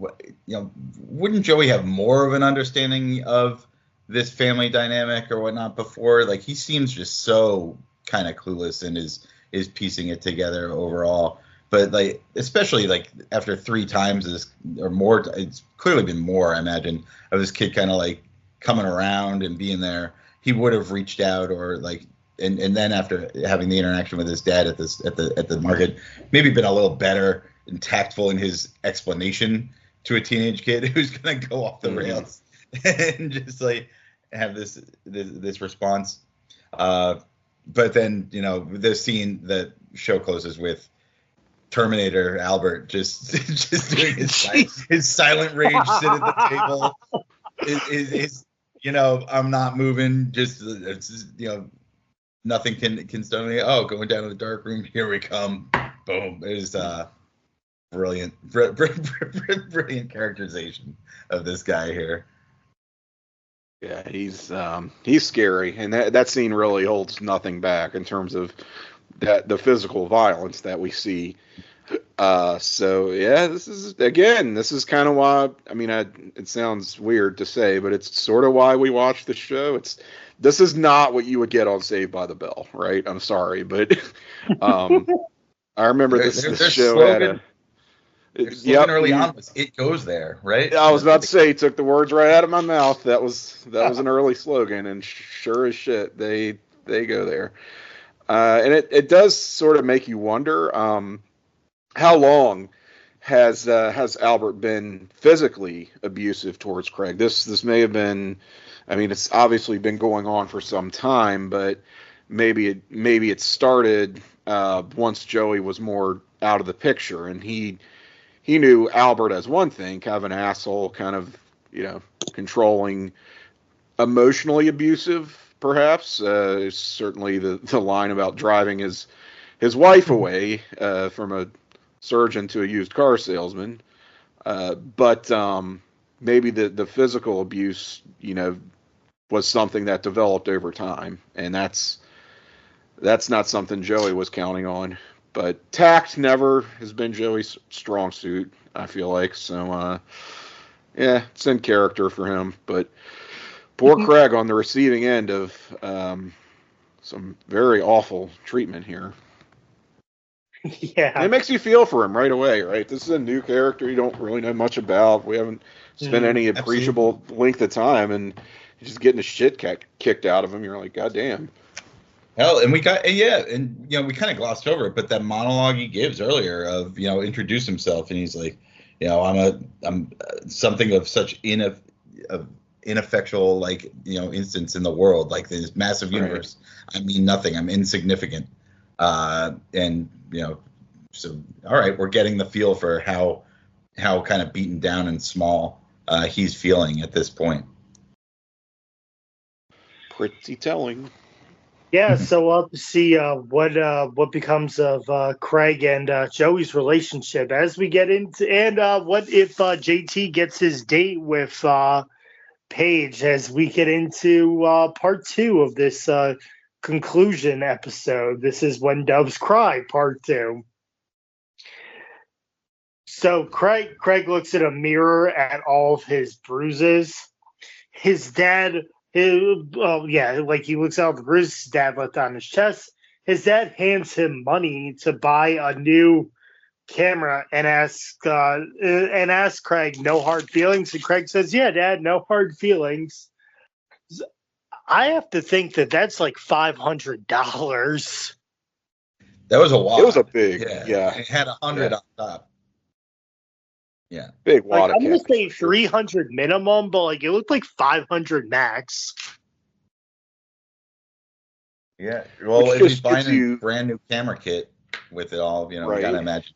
wouldn't Joey have more of an understanding of this family dynamic or whatnot before? Like, he seems just so kind of clueless and is piecing it together overall. But like, especially like after 3 times this or more, it's clearly been more, I imagine, of this kid kind of like coming around and being there. He would have reached out or like, and then after having the interaction with his dad at the market, maybe been a little better and tactful in his explanation to a teenage kid who's gonna go off the rails and just like have this response. But then, the scene that show closes with Terminator Albert just doing his silent rage sit at the table. Is I'm not moving. Just nothing can stop me. Oh, going down to the dark room. Here we come. Boom. It is brilliant characterization of this guy here. Yeah, he's scary, and that scene really holds nothing back in terms of the physical violence that we see. So yeah, this is kind of why. I mean, it sounds weird to say, but it's sort of why we watch the show. This is not what you would get on Saved by the Bell, right? I'm sorry, but I remember this show slogan, had a. Early on was "It goes there," right? I was about to say, he took the words right out of my mouth. That was an early slogan, and sure as shit, they go there. And it does sort of make you wonder, how long has Albert been physically abusive towards Craig? This may have been, I mean, it's obviously been going on for some time, but maybe it started once Joey was more out of the picture, and he knew Albert as one thing, kind of an asshole, kind of, controlling, emotionally abusive, perhaps. Certainly the line about driving his wife away from a surgeon to a used car salesman. But maybe the physical abuse, was something that developed over time, and that's not something Joey was counting on. But tact never has been Joey's strong suit, I feel like. So, yeah, it's in character for him. But poor Craig on the receiving end of some very awful treatment here. Yeah. And it makes you feel for him right away, right? This is a new character you don't really know much about. We haven't spent any appreciable length of time, and he's just getting the shit kicked out of him. You're like, God damn. Hell, and we kind of glossed over it, but that monologue he gives earlier of introduce himself, and he's like, I'm something of such ineffectual instance in the world, like this massive universe. Right. I mean nothing. I'm insignificant. And so all right, we're getting the feel for how kind of beaten down and small he's feeling at this point. Pretty telling. Yeah, so we'll see what becomes of Craig and Joey's relationship as we get into, and what if JT gets his date with Paige as we get into part 2 of this conclusion episode. This is When Doves Cry, part 2. So Craig looks in a mirror at all of his bruises. His dad. He looks out the bruises his dad left on his chest. His dad hands him money to buy a new camera and asks Craig, no hard feelings? And Craig says, yeah, Dad, no hard feelings. I have to think that's like $500. That was a lot. It was a big, yeah. It had 100 on top. Yeah. Big wad of I'm going to say 300 minimum, but it looked like 500 max. Yeah. Well, if he's buying a brand new camera kit with it all, you got to imagine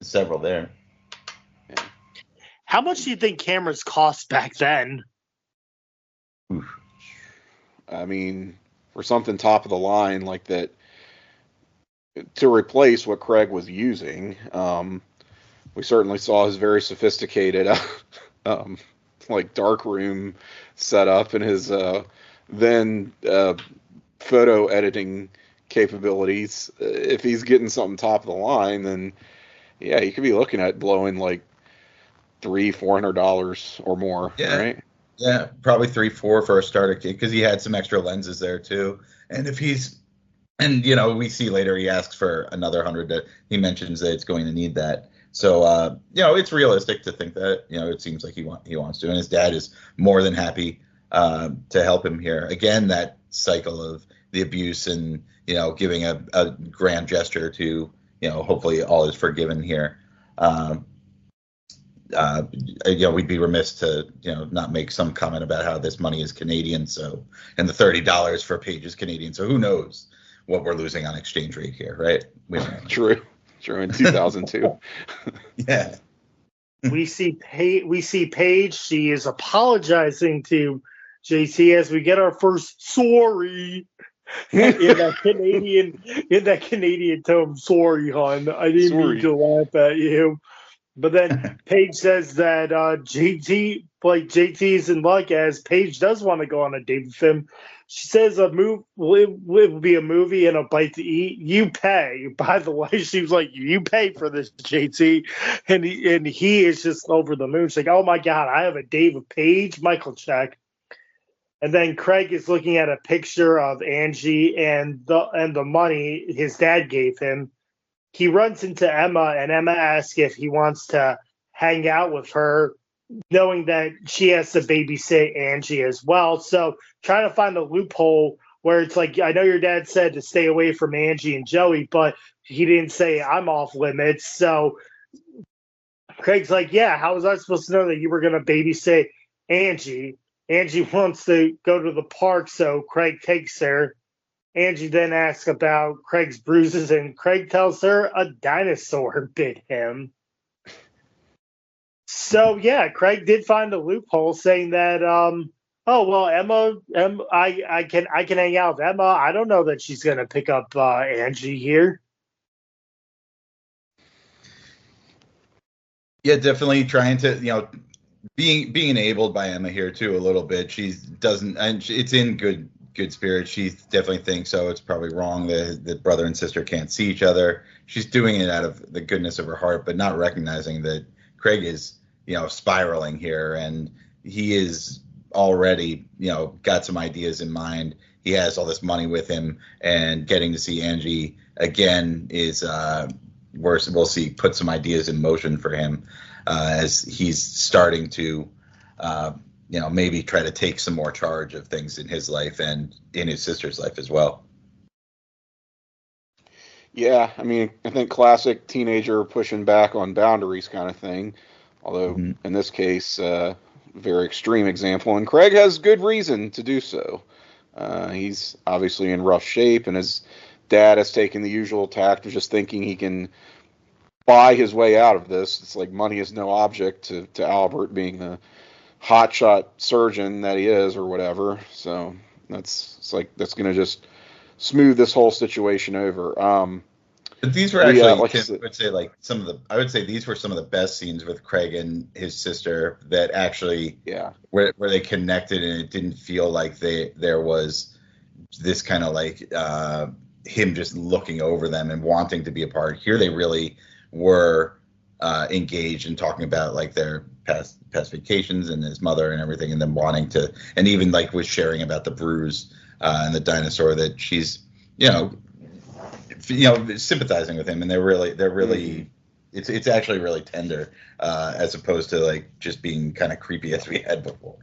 several there. Yeah. How much do you think cameras cost back then? Oof. I mean, for something top of the line like that, to replace what Craig was using, we certainly saw his very sophisticated, dark room setup and his then photo editing capabilities. If he's getting something top of the line, then Yeah, you could be looking at blowing like $300-$400 or more, Yeah. right? Yeah, probably 3-4 for a starter kit because he had some extra lenses there too. And if he's and we see later he asks for another 100 that he mentions that it's going to need that. So it's realistic to think that it seems like he wants to, and his dad is more than happy to help him here. Again, that cycle of the abuse and giving a grand gesture to hopefully all is forgiven here. We'd be remiss to, not make some comment about how this money is Canadian. So, and the $30 for Paige is Canadian. So who knows what we're losing on exchange rate here, right? We don't know. True. In 2002. Yeah. We see Paige. She is apologizing to JT as we get our first sorry in that Canadian tone. Sorry, hon. I didn't mean to laugh at you. But then Paige says that JT is in luck as Paige does want to go on a date with him. She says it will be a movie and a bite to eat. You pay. By the way, she was like, you pay for this, JT. And he is just over the moon. She's like, oh my God, I have a date with Paige. Michael check. And then Craig is looking at a picture of Angie and the money his dad gave him. He runs into Emma, and Emma asks if he wants to hang out with her, knowing that she has to babysit Angie as well. So trying to find a loophole where it's like, I know your dad said to stay away from Angie and Joey, but he didn't say I'm off limits. So Craig's like, yeah, how was I supposed to know that you were going to babysit Angie? Angie wants to go to the park, so Craig takes her. Angie then asks about Craig's bruises, and Craig tells her a dinosaur bit him. So, yeah, Craig did find a loophole saying that, Emma, I can hang out with Emma. I don't know that she's going to pick up Angie here. Yeah, definitely trying to, being enabled by Emma here too a little bit. It's in good spirit. She definitely thinks so. It's probably wrong that brother and sister can't see each other. She's doing it out of the goodness of her heart, but not recognizing that Craig is, spiraling here, and he is already, got some ideas in mind. He has all this money with him, and getting to see Angie again is we'll see put some ideas in motion for him as he's starting to maybe try to take some more charge of things in his life and in his sister's life as well. Yeah, I mean, I think classic teenager pushing back on boundaries kind of thing. Although in this case, very extreme example, and Craig has good reason to do so. He's obviously in rough shape, and his dad has taken the usual tact of just thinking he can buy his way out of this. It's like money is no object to Albert, being the hotshot surgeon that he is or whatever. So that's going to just smooth this whole situation over. But these were actually, I would say these were some of the best scenes with Craig and his sister that actually, where they connected, and it didn't feel like there was this kind of like him just looking over them and wanting to be a part. Here they really were engaged in talking about like their past vacations and his mother and everything, and them wanting to, and even like was sharing about the bruise and the dinosaur that she's sympathizing with him, and they're really it's actually really tender as opposed to like just being kind of creepy as we had before.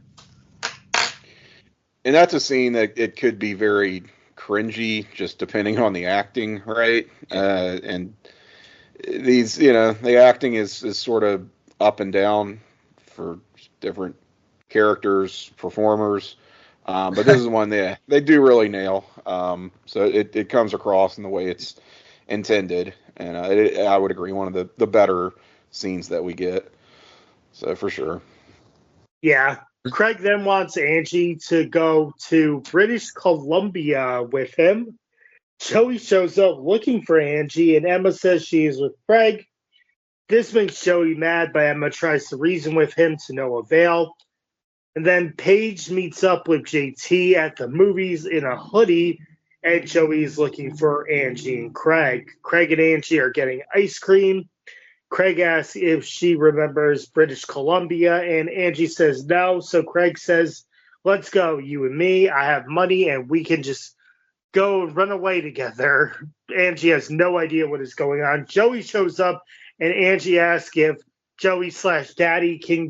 And that's a scene that it could be very cringy just depending on the acting, right? And these, the acting is sort of up and down for different characters, performers. But this is one they do really nail. So it comes across in the way it's intended. And I would agree, one of the better scenes that we get. So for sure. Yeah. Craig then wants Angie to go to British Columbia with him. Joey shows up looking for Angie, and Emma says she is with Craig. This makes Joey mad, but Emma tries to reason with him to no avail. And then Paige meets up with JT at the movies in a hoodie, and Joey's looking for Angie and Craig. Craig and Angie are getting ice cream. Craig asks if she remembers British Columbia, and Angie says no. So Craig says, let's go, you and me. I have money, and we can just go and run away together. Angie has no idea what is going on. Joey shows up, and Angie asks if Joey/Daddy can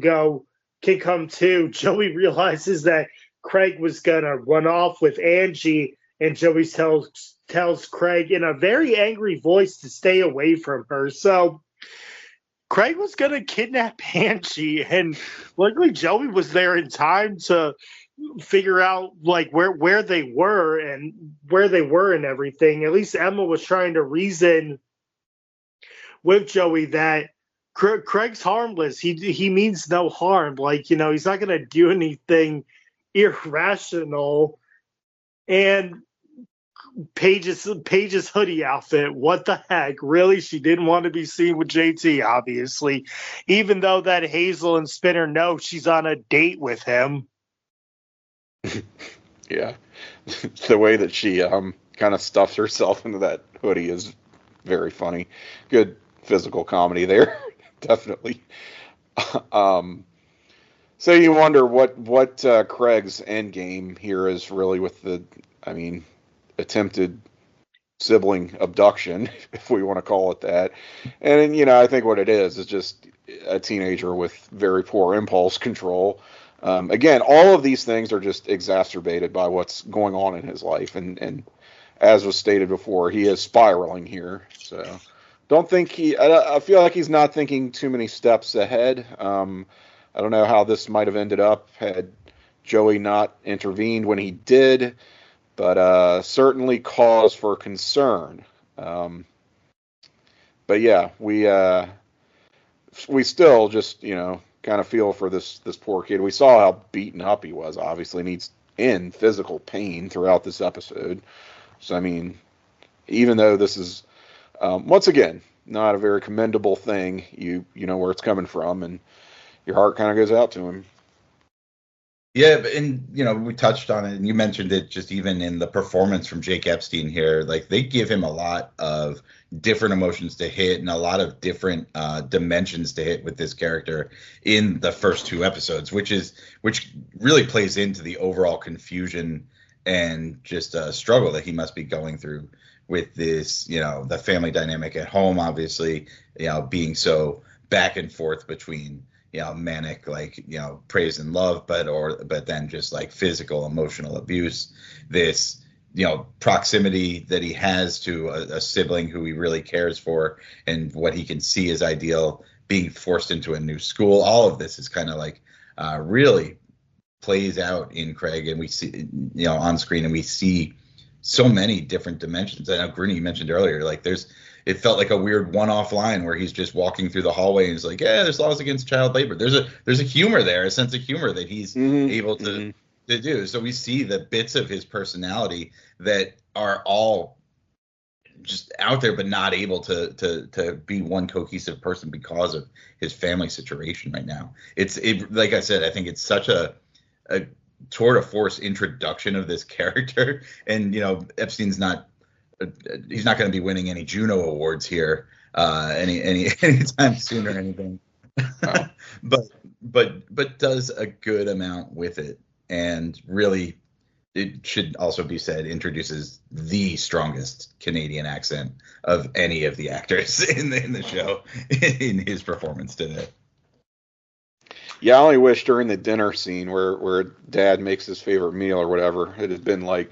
come too. Joey realizes that Craig was gonna run off with Angie, and Joey tells Craig in a very angry voice to stay away from her. So Craig was gonna kidnap Angie, and luckily Joey was there in time to figure out like where they were and everything. At least Emma was trying to reason with Joey that Craig's harmless. He means no harm. Like, he's not going to do anything irrational. And Paige's hoodie outfit, what the heck? Really? She didn't want to be seen with JT, obviously. Even though that Hazel and Spinner know she's on a date with him. Yeah. The way that she kind of stuffs herself into that hoodie is very funny. Good physical comedy there. Definitely. So you wonder what Craig's end game here is really with the, attempted sibling abduction, if we want to call it that. And, I think what it is just a teenager with very poor impulse control. Again, all of these things are just exacerbated by what's going on in his life. And as was stated before, he is spiraling here. So don't think I feel like he's not thinking too many steps ahead. I don't know how this might have ended up had Joey not intervened when he did, but certainly cause for concern. But yeah, we still just, kind of feel for this poor kid. We saw how beaten up he was, obviously, and he's in physical pain throughout this episode. So, even though this is, once again, not a very commendable thing, you know where it's coming from, and your heart kind of goes out to him. Yeah, and we touched on it, and you mentioned it just even in the performance from Jake Epstein here. Like, they give him a lot of different emotions to hit and a lot of different dimensions to hit with this character in the first two episodes, which really plays into the overall confusion and just struggle that he must be going through with this, the family dynamic at home, obviously, being so back and forth between manic, like, praise and love, but then just like physical, emotional abuse, this, proximity that he has to a sibling who he really cares for and what he can see as ideal, being forced into a new school. All of this is kind of like really plays out in Craig, and we see, on screen, and we see so many different dimensions. I know, Grooney, you mentioned earlier, like it felt like a weird one-off line where he's just walking through the hallway and he's like, yeah, there's laws against child labor. There's a humor there, a sense of humor that he's able to do. So we see the bits of his personality that are all just out there, but not able to be one cohesive person because of his family situation right now. Like I said, I think it's such a tour de force introduction of this character, and Epstein's he's not going to be winning any Juno awards here anytime soon or anything. but does a good amount with it, and really, it should also be said, introduces the strongest Canadian accent of any of the actors in the show in his performance today. Yeah, I only wish during the dinner scene where Dad makes his favorite meal or whatever, it had been like,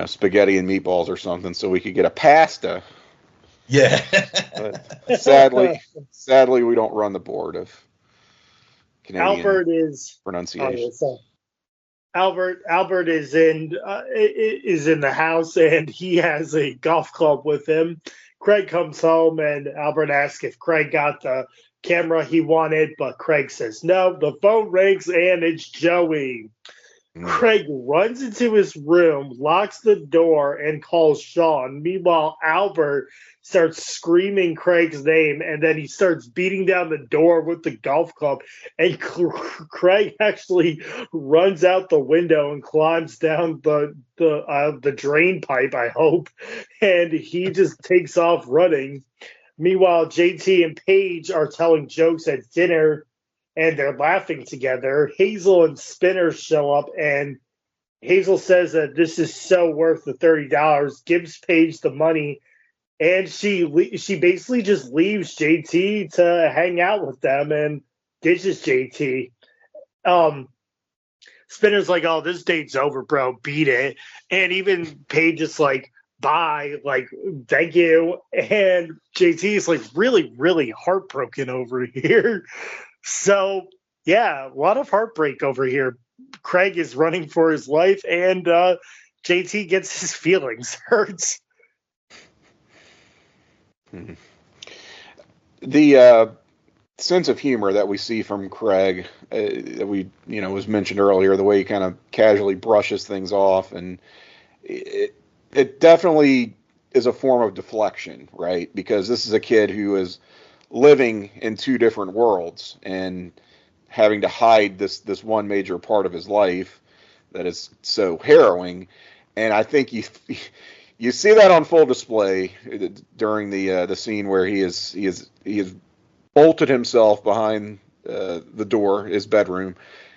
spaghetti and meatballs or something, so we could get a pasta. Yeah. But sadly, we don't run the board of Canadian pronunciation. Albert is in the house, and he has a golf club with him. Craig comes home, and Albert asks if Craig got the camera he wanted, but Craig says no. The phone rings, and it's Joey. Craig runs into his room, locks the door, and calls Sean. Meanwhile, Albert starts screaming Craig's name, and then he starts beating down the door with the golf club. And Craig actually runs out the window and climbs down the drain pipe, I hope, and he just takes off running. Meanwhile, JT and Paige are telling jokes at dinner, and they're laughing together. Hazel and Spinner show up, and Hazel says that this is so worth the $30, gives Paige the money, and she basically just leaves JT to hang out with them and ditches JT. Spinner's like, "Oh, this date's over, bro. Beat it." And even Paige is like, "Bye, like, thank you." And JT is like really, really heartbroken over here. So yeah, a lot of heartbreak over here. Craig is running for his life, and JT gets his feelings hurt. The sense of humor that we see from Craig, that was mentioned earlier, the way he kind of casually brushes things off, and it definitely is a form of deflection, right? Because this is a kid who is living in two different worlds and having to hide this one major part of his life that is so harrowing. And I think you see that on full display during the scene where he is bolted himself behind the door, his bedroom,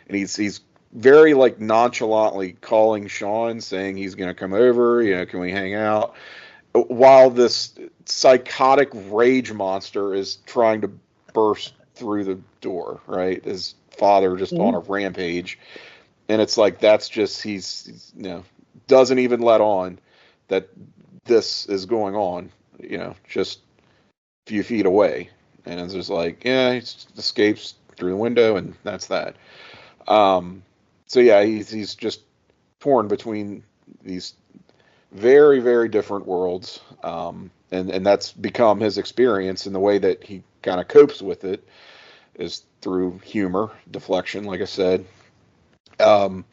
and he's very like nonchalantly calling Sean, saying he's going to come over, can we hang out? While this psychotic rage monster is trying to burst through the door, right? His father just on a rampage, and it's like that's just he's doesn't even let on that this is going on, just a few feet away. And it's just like, yeah, he escapes through the window, and that's that. So yeah, he's just torn between these very, very different worlds, and that's become his experience. And the way that he kind of copes with it is through humor, deflection, like I said. And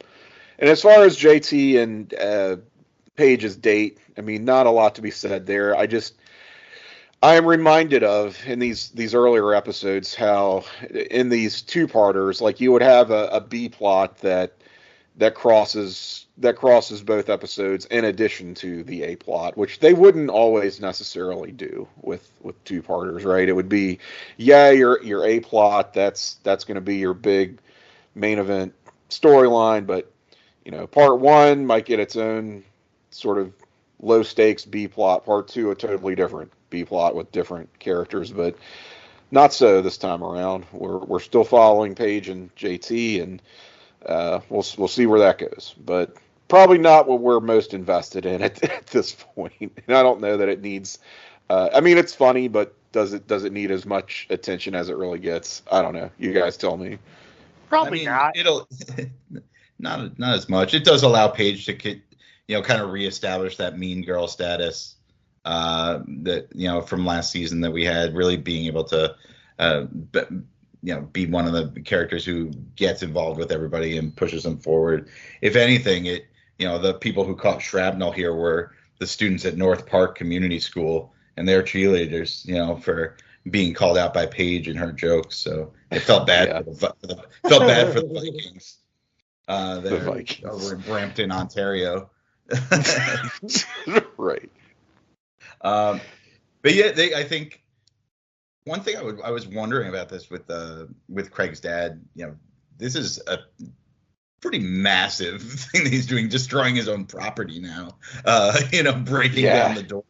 as far as JT and Paige's date, I mean, not a lot to be said there. I am reminded of in these earlier episodes how in these two-parters, like you would have a B plot that crosses both episodes in addition to the A plot, which they wouldn't always necessarily do with two-parters, right? It would be, your A plot, that's going to be your big main event storyline, but part one might get its own sort of low stakes B plot, part two a totally different B plot with different characters, but not so this time around. We're still following Paige and JT, and we'll see where that goes, but probably not what we're most invested in at this point. And I don't know that it needs. I mean, it's funny, but does it need as much attention as it really gets? I don't know. You guys tell me. Probably not. It'll not as much. It does allow Paige to kind of reestablish that mean girl status that from last season that we had, really being able to be one of the characters who gets involved with everybody and pushes them forward. If anything, the people who caught shrapnel here were the students at North Park Community School and their cheerleaders, for being called out by Paige and her jokes. So it felt bad. Felt bad for the Vikings. The Vikings over in Brampton, Ontario. Right. But yeah, I think one thing I was wondering about this with Craig's dad. This is a pretty massive thing that he's doing, destroying his own property now. Breaking down the door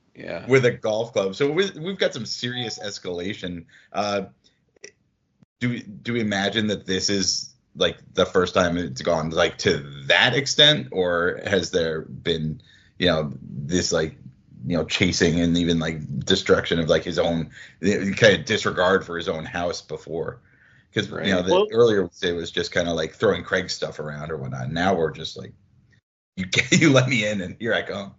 with a golf club. So we've got some serious escalation. Do we imagine that this is like the first time it's gone like to that extent, or has there been this like chasing and even like destruction of like his own kind of disregard for his own house before? Because earlier it was just kind of like throwing Craig's stuff around or whatnot. Now we're just like, you let me in and here I come.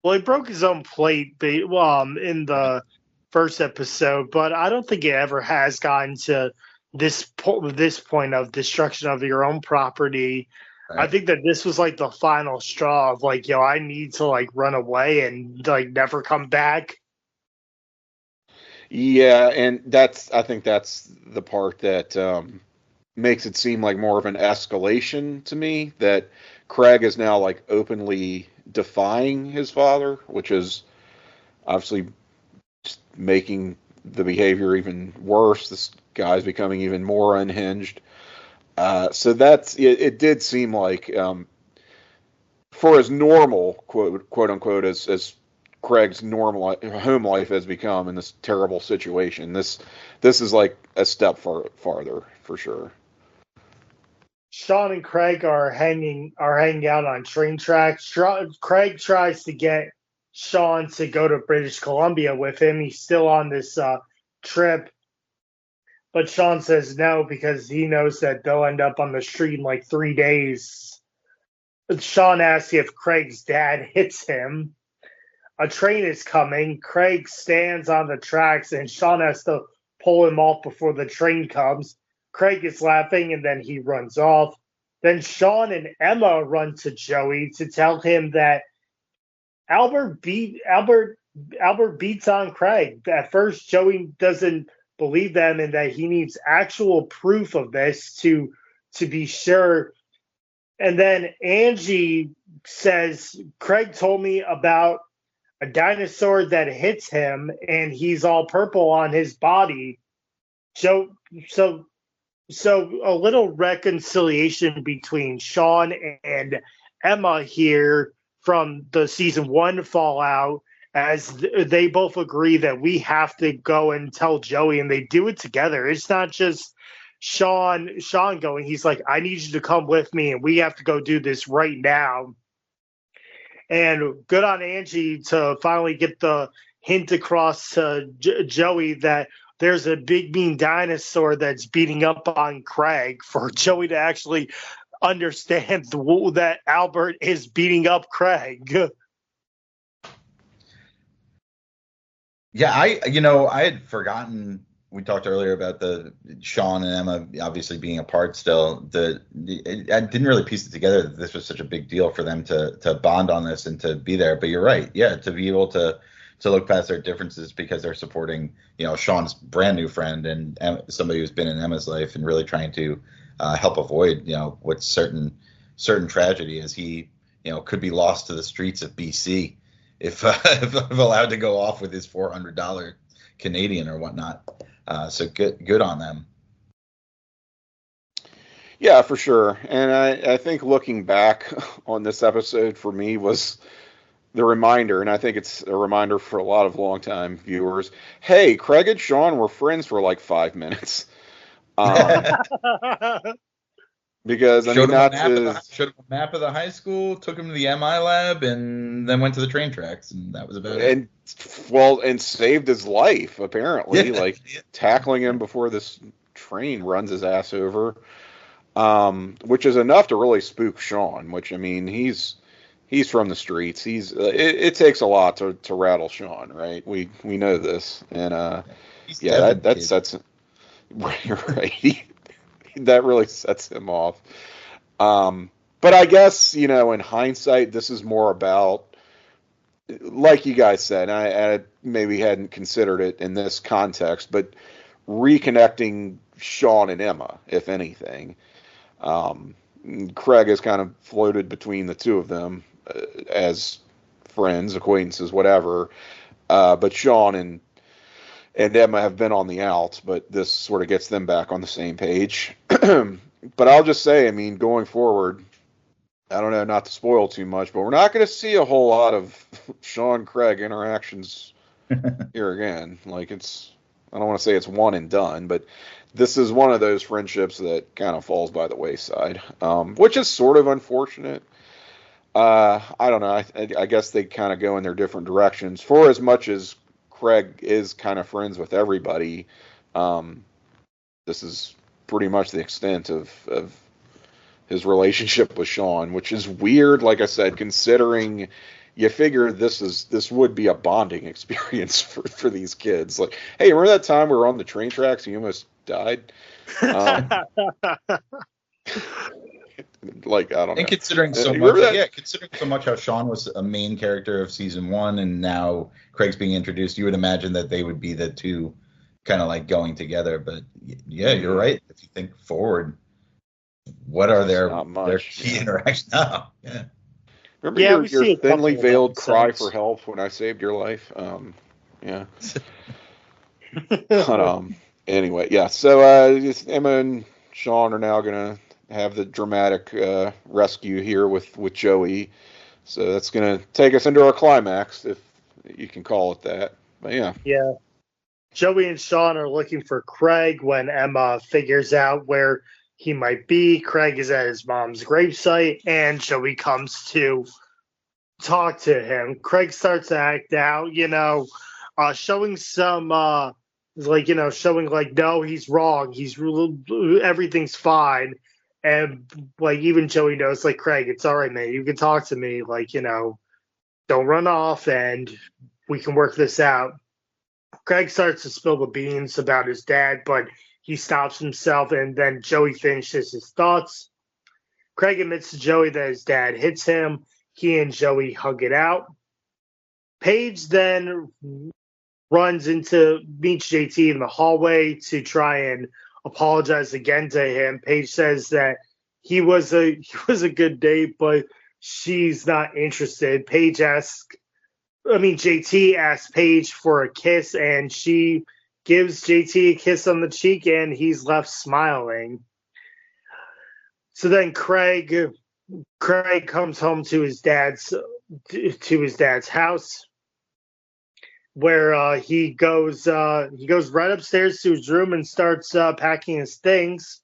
Well, he broke his own plate in the first episode, but I don't think it ever has gotten to this point of destruction of your own property. Right. I think that this was like the final straw of like, I need to like run away and like never come back. Yeah, and I think that's the part that makes it seem like more of an escalation to me, that Craig is now like openly defying his father, which is obviously just making the behavior even worse. This guy's becoming even more unhinged. So that's it did seem like for as normal quote unquote as Craig's normal home life has become in this terrible situation, this is like a step farther for sure. Sean and Craig are hanging out on train tracks. Craig tries to get Sean to go to British Columbia with him. He's still on this trip, but Sean says no because he knows that they'll end up on the street in like 3 days. Sean asks if Craig's dad hits him. A train is coming. Craig stands on the tracks, and Sean has to pull him off before the train comes. Craig is laughing, and then he runs off. Then Sean and Emma run to Joey to tell him that Albert beats on Craig. At first, Joey doesn't believe them, and that he needs actual proof of this to be sure. And then Angie says, Craig told me about a dinosaur that hits him, and he's all purple on his body. So a little reconciliation between Sean and Emma here from the season 1 fallout, as they both agree that we have to go and tell Joey, and they do it together. It's not just Sean going. He's like, I need you to come with me, and we have to go do this right now. And good on Angie to finally get the hint across to Joey that there's a big mean dinosaur that's beating up on Craig, for Joey to actually understand that Albert is beating up Craig. Yeah, I had forgotten. We talked earlier about the Sean and Emma obviously being apart still. I didn't really piece it together that this was such a big deal for them to bond on this and to be there. But you're right. Yeah, to be able to look past their differences because they're supporting, Sean's brand new friend and somebody who's been in Emma's life and really trying to help avoid, what's certain tragedy as he, could be lost to the streets of BC if allowed to go off with his $400 Canadian or whatnot. So good on them. Yeah, for sure. And I think looking back on this episode for me was the reminder, and I think it's a reminder for a lot of longtime viewers. Hey, Craig and Sean were friends for like 5 minutes. Because showed him a map of the high school, took him to the MI lab, and then went to the train tracks, and that was about it. And saved his life apparently, tackling him before this train runs his ass over, which is enough to really spook Sean. Which, I mean, he's from the streets. It takes a lot to rattle Sean, right? We know this, and that sets right. That really sets him off. But I guess, in hindsight, this is more about, like you guys said, I maybe hadn't considered it in this context, but reconnecting Sean and Emma, if anything. Craig has kind of floated between the two of them as friends, acquaintances, whatever. But Sean and Emma have been on the outs, but this sort of gets them back on the same page. But I'll just say, I mean, going forward, I don't know, not to spoil too much, but we're not going to see a whole lot of Sean Craig interactions here again. Like, I don't want to say it's one and done, but this is one of those friendships that kind of falls by the wayside, which is sort of unfortunate. I don't know. I guess they kind of go in their different directions. For as much as Craig is kind of friends with everybody, this is pretty much the extent of his relationship with Sean, which is weird, like I said, considering you figure this would be a bonding experience for these kids. Like, hey, remember that time we were on the train tracks and you almost died? Like, I don't know. And considering so much how Sean was a main character of season 1 and now Craig's being introduced, you would imagine that they would be the two kind of like going together. But yeah, you're right. If you think forward, what are their key interactions now? Yeah. Remember your thinly veiled cry for help when I saved your life? Yeah. But, anyway, yeah. So Emma and Sean are now gonna have the dramatic rescue here with Joey. So that's gonna take us into our climax, if you can call it that. But yeah. Yeah. Joey and Sean are looking for Craig when Emma figures out where he might be. Craig is at his mom's gravesite, and Joey comes to talk to him. Craig starts to act out, showing some, showing like, no, he's wrong. Everything's fine. And like, even Joey knows, like, Craig, it's all right, man. You can talk to me. Like, don't run off and we can work this out. Craig starts to spill the beans about his dad, but he stops himself, and then Joey finishes his thoughts. Craig admits to Joey that his dad hits him. He and Joey hug it out. Paige then meets JT in the hallway to try and apologize again to him. Paige says that he was a good date, but she's not interested. JT asks Paige for a kiss, and she gives JT a kiss on the cheek, and he's left smiling. So then Craig comes home to his dad's house, where he goes right upstairs to his room and starts packing his things.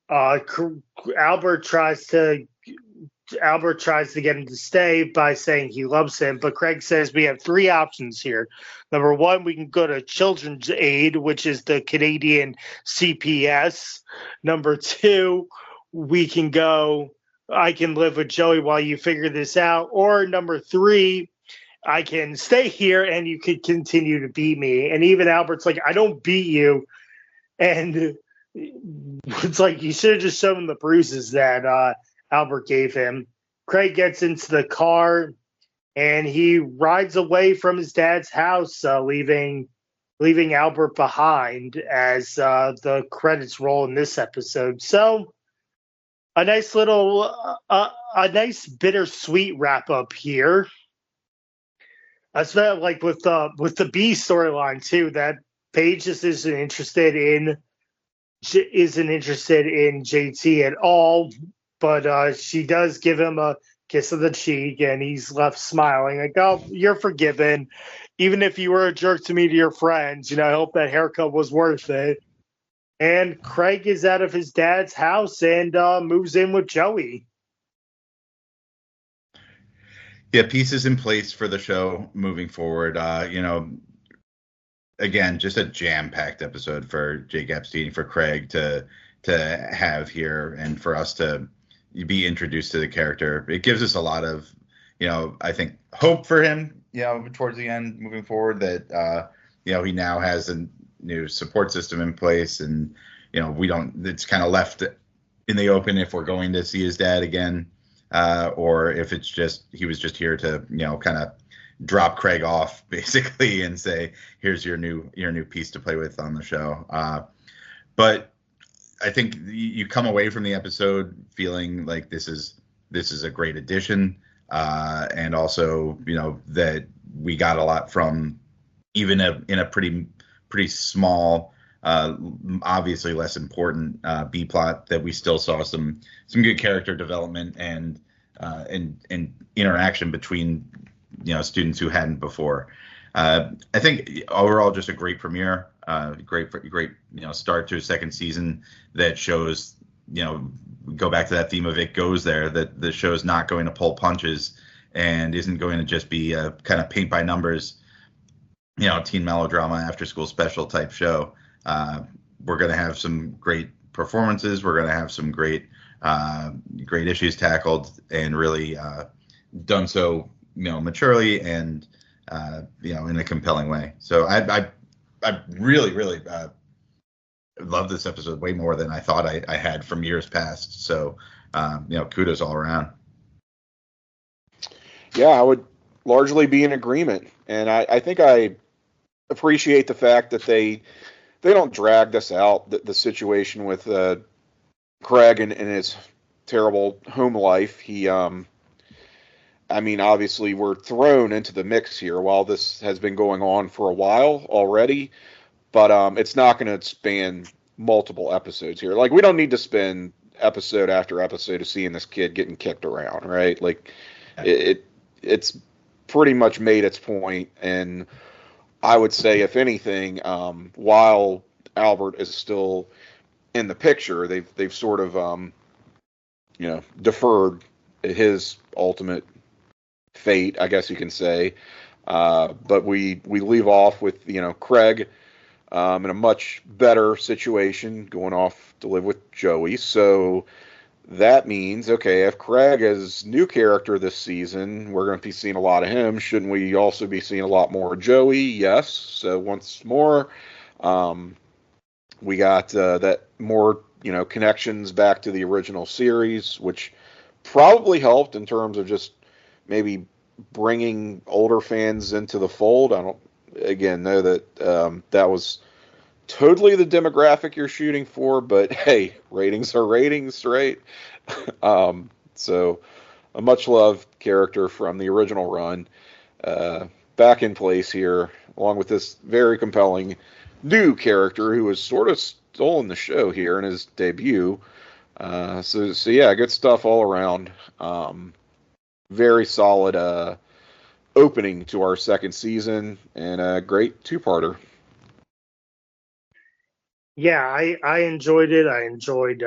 Albert tries to get him to stay by saying he loves him, but Craig says we have three options here. Number one, we can go to Children's Aid, which is the Canadian CPS. Number two, I can live with Joey while you figure this out. Or number three, I can stay here and you could continue to beat me. And even Albert's like, I don't beat you. And it's like, you should have just shown him the bruises that Albert gave him. Craig gets into the car and he rides away from his dad's house, leaving Albert behind as the credits roll in this episode. So a nice bittersweet wrap up here. That's not like with the B storyline too, that Paige just isn't interested in JT at all. But she does give him a kiss on the cheek, and he's left smiling. Like, oh, you're forgiven. Even if you were a jerk to me to your friends, I hope that haircut was worth it. And Craig is out of his dad's house and moves in with Joey. Yeah, pieces in place for the show moving forward. Again, just a jam-packed episode for Jake Epstein, for Craig to have here, and for us to be introduced to the character. It gives us a lot of, I think, hope for him, towards the end moving forward, that, he now has a new support system in place, and, it's kind of left in the open if we're going to see his dad again, or if it's just, he was just here to, kind of drop Craig off basically and say, here's your new piece to play with on the show. But I think you come away from the episode feeling like this is a great addition, and also that we got a lot from even in a pretty small, obviously less important B plot, that we still saw some good character development and interaction between students who hadn't before. I think overall just a great premiere. Great start to a second season that shows, go back to that theme of It Goes There, that the show's not going to pull punches and isn't going to just be a kind of paint by numbers, teen melodrama after school special type show. We're going to have some great performances. We're going to have some great issues tackled, and really done so, maturely and, in a compelling way. So I really love this episode way more than I thought I had from years past. So, kudos all around. Yeah, I would largely be in agreement. And I think I appreciate the fact that they don't drag this out, the situation with Craig and his terrible home life. I mean, obviously we're thrown into the mix here while this has been going on for a while already, but it's not going to span multiple episodes here. Like, we don't need to spend episode after episode of seeing this kid getting kicked around, right? Like, it's pretty much made its point, and I would say, if anything, while Albert is still in the picture, they've sort of deferred his ultimate fate, I guess you can say. But we leave off with Craig in a much better situation, going off to live with Joey. So that means, okay, if Craig is new character this season, we're going to be seeing a lot of him. Shouldn't we also be seeing a lot more of Joey? Yes. So once more, we got that more connections back to the original series, which probably helped in terms of just maybe bringing older fans into the fold. I don't, again, know that that was totally the demographic you're shooting for, but hey, ratings are ratings, right? So a much loved character from the original run, back in place here, along with this very compelling new character who was sort of stolen the show here in his debut. So yeah, good stuff all around. Very solid opening to our second season, and a great two-parter. Yeah, I enjoyed it. I enjoyed,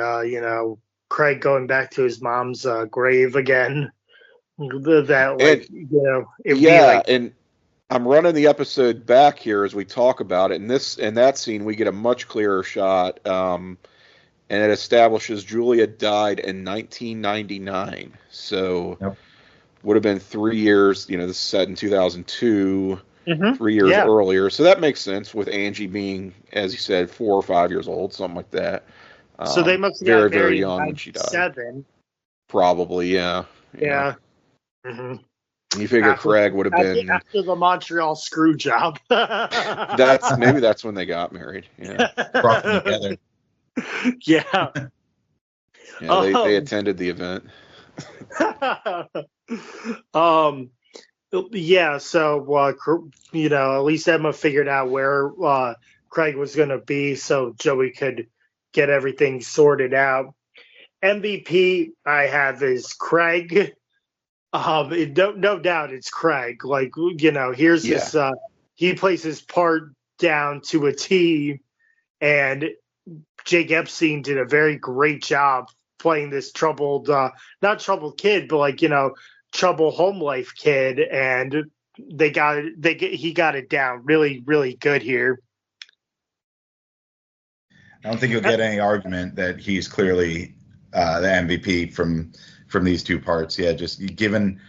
Craig going back to his mom's grave again. And I'm running the episode back here as we talk about it. In that scene, we get a much clearer shot, and it establishes Julia died in 1999. So would have been 3 years. This is set in 2002. 3 years earlier, so that makes sense with Angie being, as you said, 4 or 5 years old, something like that. So they must have very, got very young when she died. 7. Probably, yeah. Mm-hmm. You figure Craig would have been after the Montreal screw job. Maybe that's when they got married. Yeah, brought them together. Yeah. Yeah, they attended the event. Yeah, so at least Emma figured out where Craig was going to be, so Joey could get everything sorted out. MVP I have is Craig. No doubt it's Craig. Like, here's this. He plays his part down to a T, and Jake Epstein did a very great job playing this troubled, not troubled kid, but trouble home life kid, and he got it down really, really good here. I don't think you'll get any argument that he's clearly the MVP from these two parts. Yeah, just given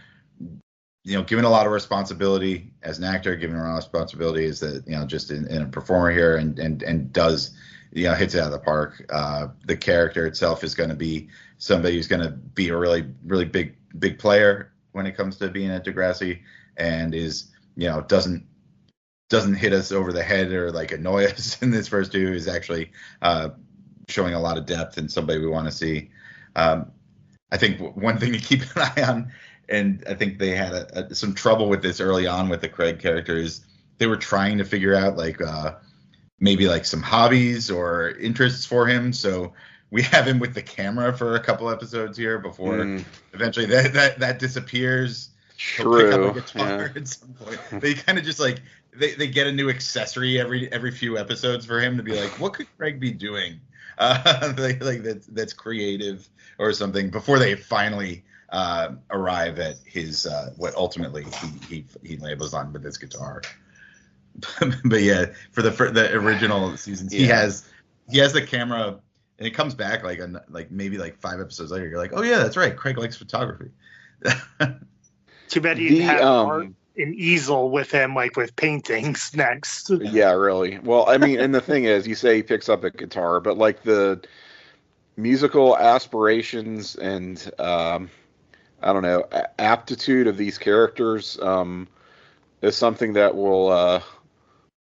a lot of responsibility as an actor, given a lot of responsibility as just in a performer here, and does hits it out of the park. The character itself is going to be somebody who's going to be a really, really big player when it comes to being at Degrassi, and is doesn't hit us over the head or annoy us in this first two. Is actually showing a lot of depth and somebody we want to see. I think one thing to keep an eye on, and I think they had some trouble with this early on with the Craig character, is they were trying to figure out maybe some hobbies or interests for him. So we have him with the camera for a couple episodes here before eventually that disappears. True. He'll pick up a guitar at some point. They kind of just they get a new accessory every few episodes for him to be what could Craig be doing? That's creative or something before they finally arrive at his what ultimately he labels on with his guitar. But yeah, for the original seasons, he has the camera. And it comes back maybe 5 episodes later. You're like, oh yeah, that's right. Craig likes photography. Too bad he didn't have an easel with him, with paintings next. Yeah, really. Well, I mean, and the thing is, you say he picks up a guitar, but the musical aspirations and I don't know, aptitude of these characters is something that will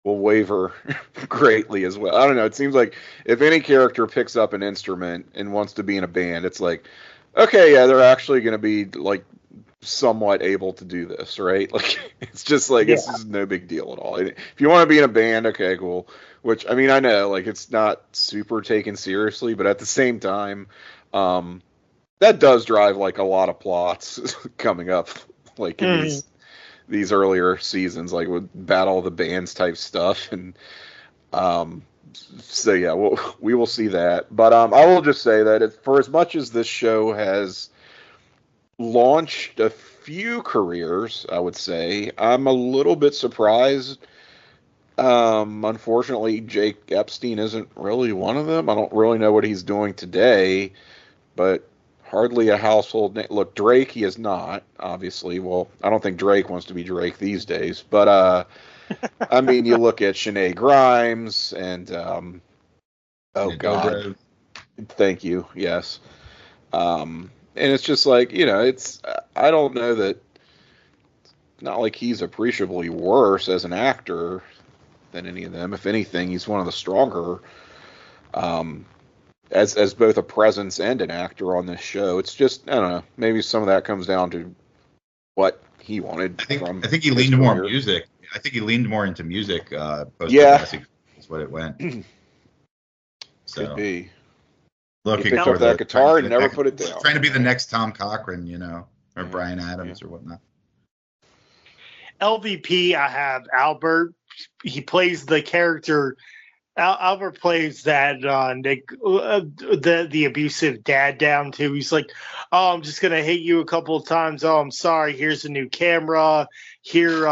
waver greatly as well. I don't know. It seems like if any character picks up an instrument and wants to be in a band, it's okay, yeah, they're actually going to be somewhat able to do this, right? Like, it's just like, it's just no big deal at all. If you want to be in a band, okay, cool. Which, I mean, I know, like, it's not super taken seriously, but at the same time, that does drive, like, a lot of plots coming up, like, in these earlier seasons, like, with Battle of the Bands type stuff. And, so, yeah, we will see that. But I will just say that for as much as this show has launched a few careers, I would say, I'm a little bit surprised. Unfortunately, Jake Epstein isn't really one of them. I don't really know what he's doing today, but hardly a household name. Look, Drake, he is not, obviously. Well, I don't think Drake wants to be Drake these days, but I mean, you look at Shanae Grimes and oh God, thank you, yes. And it's just like, you know, I don't know that, not like he's appreciably worse as an actor than any of them. If anything, he's one of the stronger as both a presence and an actor on this show. It's just, I don't know, maybe some of that comes down to what he wanted. I think he leaned more music. I think he leaned more into music. Yeah, is what it went. So. Could be. Looking he picked up that guitar and never put it down. Trying to be the next Tom Cochran, you know, or Bryan Adams or whatnot. LVP, I have Albert. He plays the character. Albert plays that Nick, the abusive dad down too. He's like, "Oh, I'm just gonna hit you a couple of times. Oh, I'm sorry. Here's a new camera. Here's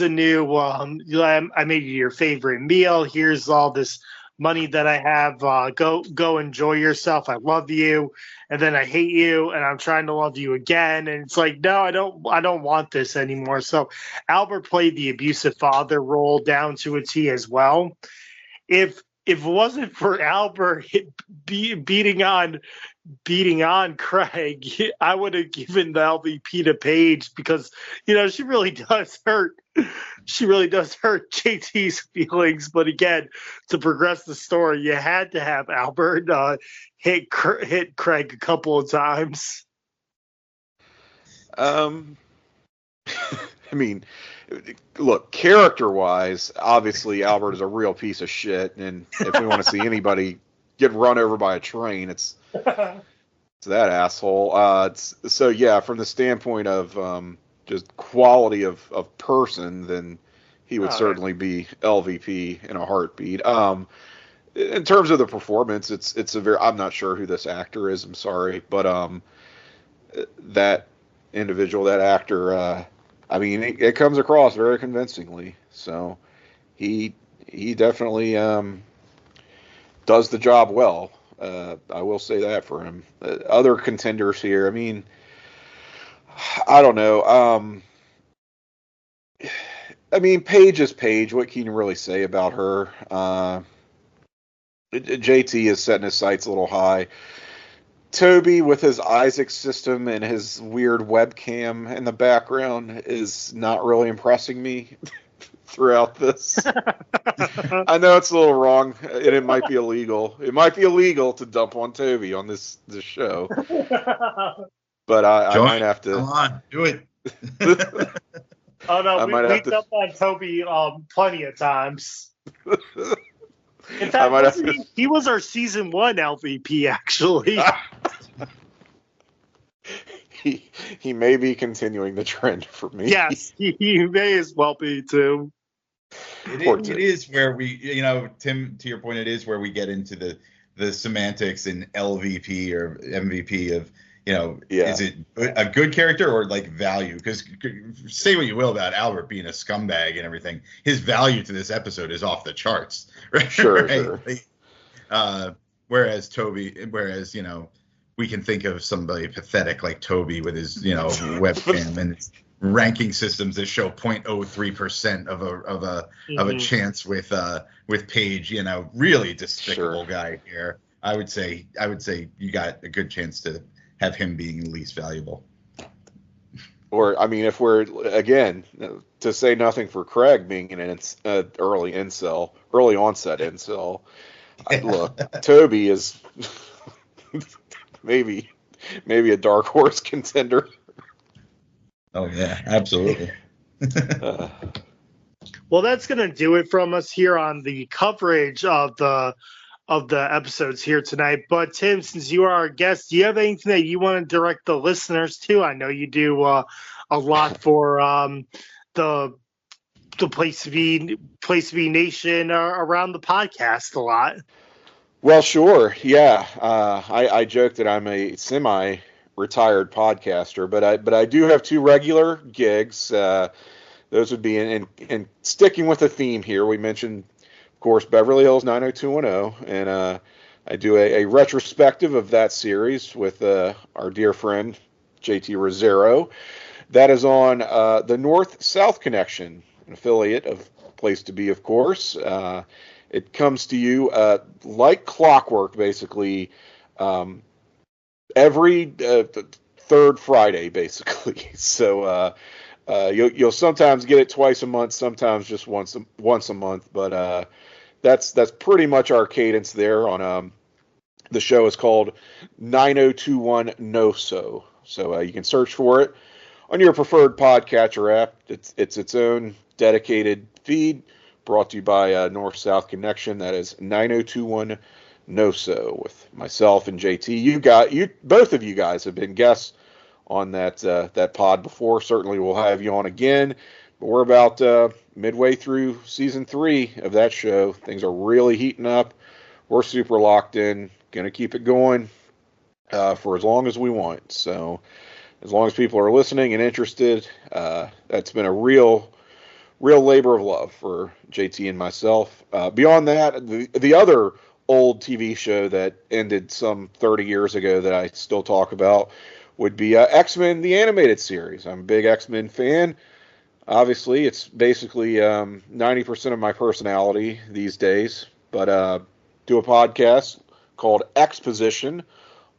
a new. I made you your favorite meal. Here's all this money that I have. Go enjoy yourself. I love you, and then I hate you, and I'm trying to love you again." And it's like, no, I don't want this anymore. So Albert played the abusive father role down to a T as well. If it wasn't for Albert beating on Craig, I would have given the LVP to Paige, because, you know, she really does hurt JT's feelings. But again, to progress the story, you had to have Albert hit Craig a couple of times. I mean, look, character-wise, obviously Albert is a real piece of shit, and if we want to see anybody get run over by a train, it's that asshole. So yeah, from the standpoint of just quality of person, then he would certainly be LVP in a heartbeat. In terms of the performance, it's a very, I'm not sure who this actor is, I'm sorry, but that individual, that actor, I mean, it comes across very convincingly. So he definitely does the job well. I will say that for him. Other contenders here, I mean, I don't know. I mean, Paige is Paige. What can you really say about her? JT is setting his sights a little high. Toby, with his Isaac system and his weird webcam in the background, is not really impressing me throughout this. I know it's a little wrong, and it might be illegal. It might be illegal to dump on Toby on this show. But I might have to. Come on, do it. Oh no, we dumped on Toby plenty of times. In fact, he was our season 1 LVP, actually. He may be continuing the trend for me. Yes, he may as well be too. It is where we, you know, Tim, to your point, it is where we get into the semantics in LVP or MVP of, you know, is it a good character or like value? Because say what you will about Albert being a scumbag and everything, his value to this episode is off the charts. Right? Sure, right? Sure. Whereas, you know, we can think of somebody pathetic like Toby with his, you know, webcam and his ranking systems that show 0.03% of a chance with Paige, you know, really despicable guy here. I would say you got a good chance to have him being least valuable. Or, I mean, if we're, again, to say nothing for Craig being an early onset incel, look, Toby is maybe a dark horse contender Oh yeah, absolutely. Well, that's going to do it from us here on the coverage of the episodes here tonight. But Tim, since you are our guest, do you have anything that you want to direct the listeners to? I know you do a lot for the Place to Be Nation around the podcast a lot. Well, sure. Yeah. I joke that I'm a semi-retired podcaster, but I do have 2 regular gigs. Those would be in sticking with the theme here. We mentioned, of course, Beverly Hills 90210, and I do a retrospective of that series with our dear friend JT Rosero. That is on the North-South Connection, an affiliate of Place to Be, of course. It comes to you like clockwork, basically, every third Friday, basically. So you'll sometimes get it twice a month, sometimes just once a month. But that's pretty much our cadence there. On the show is called 9021 No So. So you can search for it on your preferred podcatcher app. It's its own dedicated feed, brought to you by North-South Connection. That is 9021 No So with myself and JT. Both of you guys have been guests on that pod before. Certainly we'll have you on again. But we're about midway through season 3 of that show. Things are really heating up. We're super locked in. Going to keep it going for as long as we want. So as long as people are listening and interested, that's been a real labor of love for JT and myself. Beyond that, the other old TV show that ended some 30 years ago that I still talk about would be X-Men, the animated series. I'm a big X-Men fan. Obviously, it's basically 90% of my personality these days. But do a podcast called Exposition,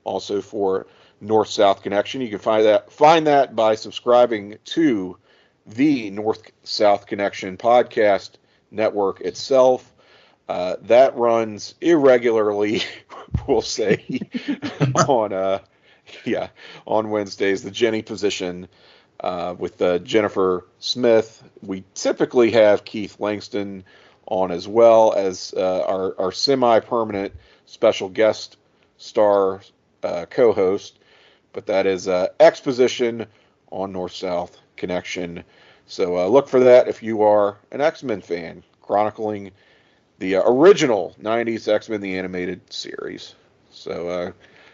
also for North-South Connection. You can find that by subscribing to the North-South Connection podcast network itself. That runs irregularly, we'll say, on Wednesdays. The Jenny position with Jennifer Smith. We typically have Keith Langston on, as well as our semi-permanent special guest star co-host. But that is Exposition on North-South Connection. So look for that if you are an X-Men fan, chronicling the original 90s X-Men the Animated Series. So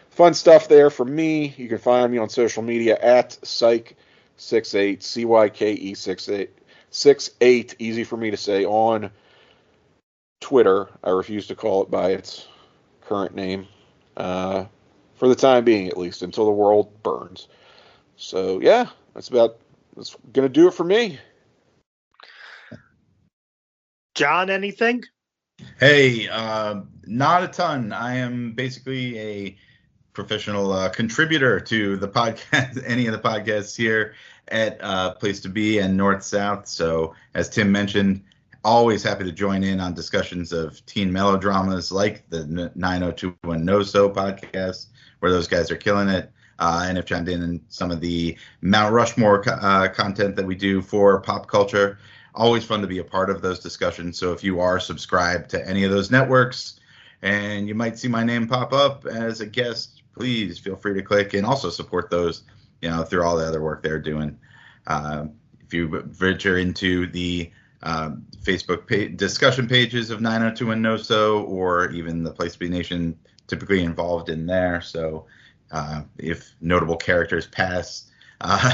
fun stuff there from me. You can find me on social media at Cyke68, CYKE68, easy for me to say, on Twitter. I refuse to call it by its current name, for the time being at least, until the world burns. So yeah, that's going to do it for me. John, anything? Hey, not a ton. I am basically a professional contributor to the podcast, any of the podcasts here at Place to Be and North South. So as Tim mentioned, always happy to join in on discussions of teen melodramas like the 9021 No So podcast, where those guys are killing it. And have chimed in some of the Mount Rushmore content that we do for pop culture. Always fun to be a part of those discussions. So if you are subscribed to any of those networks and you might see my name pop up as a guest, please feel free to click and also support those, through all the other work they're doing. If you venture into the Facebook discussion pages of 90210 No So, or even the Place to Be Nation, typically involved in there. So if notable characters pass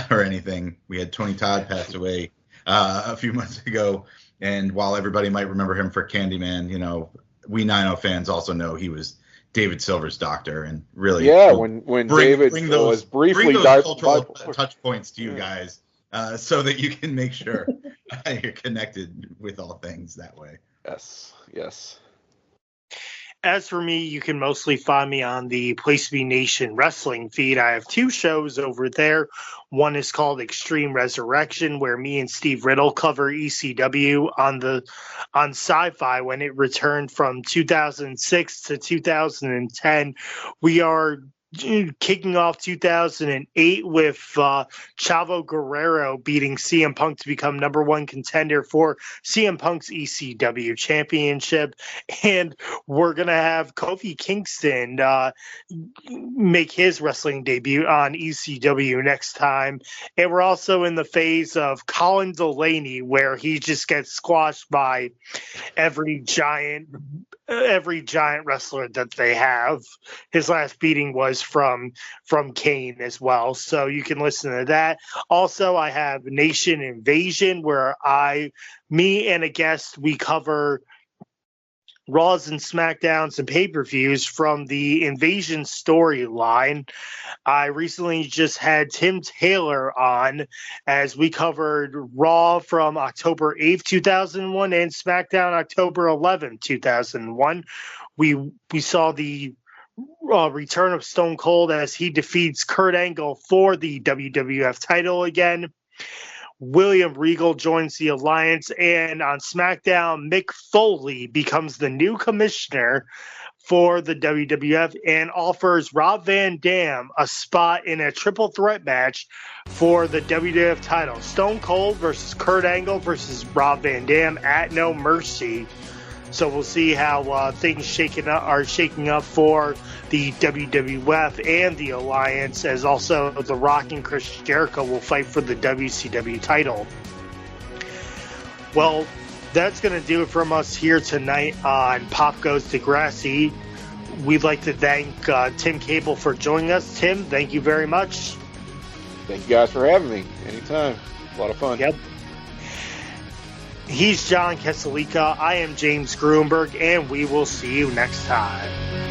or anything, we had Tony Todd pass away a few months ago, and while everybody might remember him for Candyman, we 90 fans also know he was David Silver's doctor, and really, when David was briefly cultural touch points to you guys, so that you can make sure you're connected with all things that way. Yes. As for me, you can mostly find me on the Place to Be Nation wrestling feed. I have 2 shows over there. One is called Extreme Resurrection, where me and Steve Riddle cover ECW on Sci-Fi when it returned from 2006 to 2010. We are kicking off 2008 with Chavo Guerrero beating CM Punk to become number one contender for CM Punk's ECW championship. And we're going to have Kofi Kingston make his wrestling debut on ECW next time. And we're also in the phase of Colin Delaney, where he just gets squashed by every giant wrestler that they have. His last beating was from Kane as well, so you can listen to that. Also, I have Nation Invasion, where me and a guest, we cover Raws and SmackDowns and pay-per-views from the Invasion storyline. I recently just had Tim Taylor on as we covered Raw from October 8th, 2001 and SmackDown October 11th, 2001. We saw the return of Stone Cold as he defeats Kurt Angle for the WWF title again. William Regal joins the Alliance, and on SmackDown, Mick Foley becomes the new commissioner for the WWF and offers Rob Van Dam a spot in a triple threat match for the WWF title. Stone Cold versus Kurt Angle versus Rob Van Dam at No Mercy. So we'll see how things are shaking up for the WWF and the Alliance, as also The Rock and Chris Jericho will fight for the WCW title. Well, that's going to do it from us here tonight on Pop Goes Degrassi. We'd like to thank Tim Capel for joining us. Tim, thank you very much. Thank you guys for having me. Anytime. A lot of fun. Yep. He's John Kesalika. I am James Gruenberg, and we will see you next time.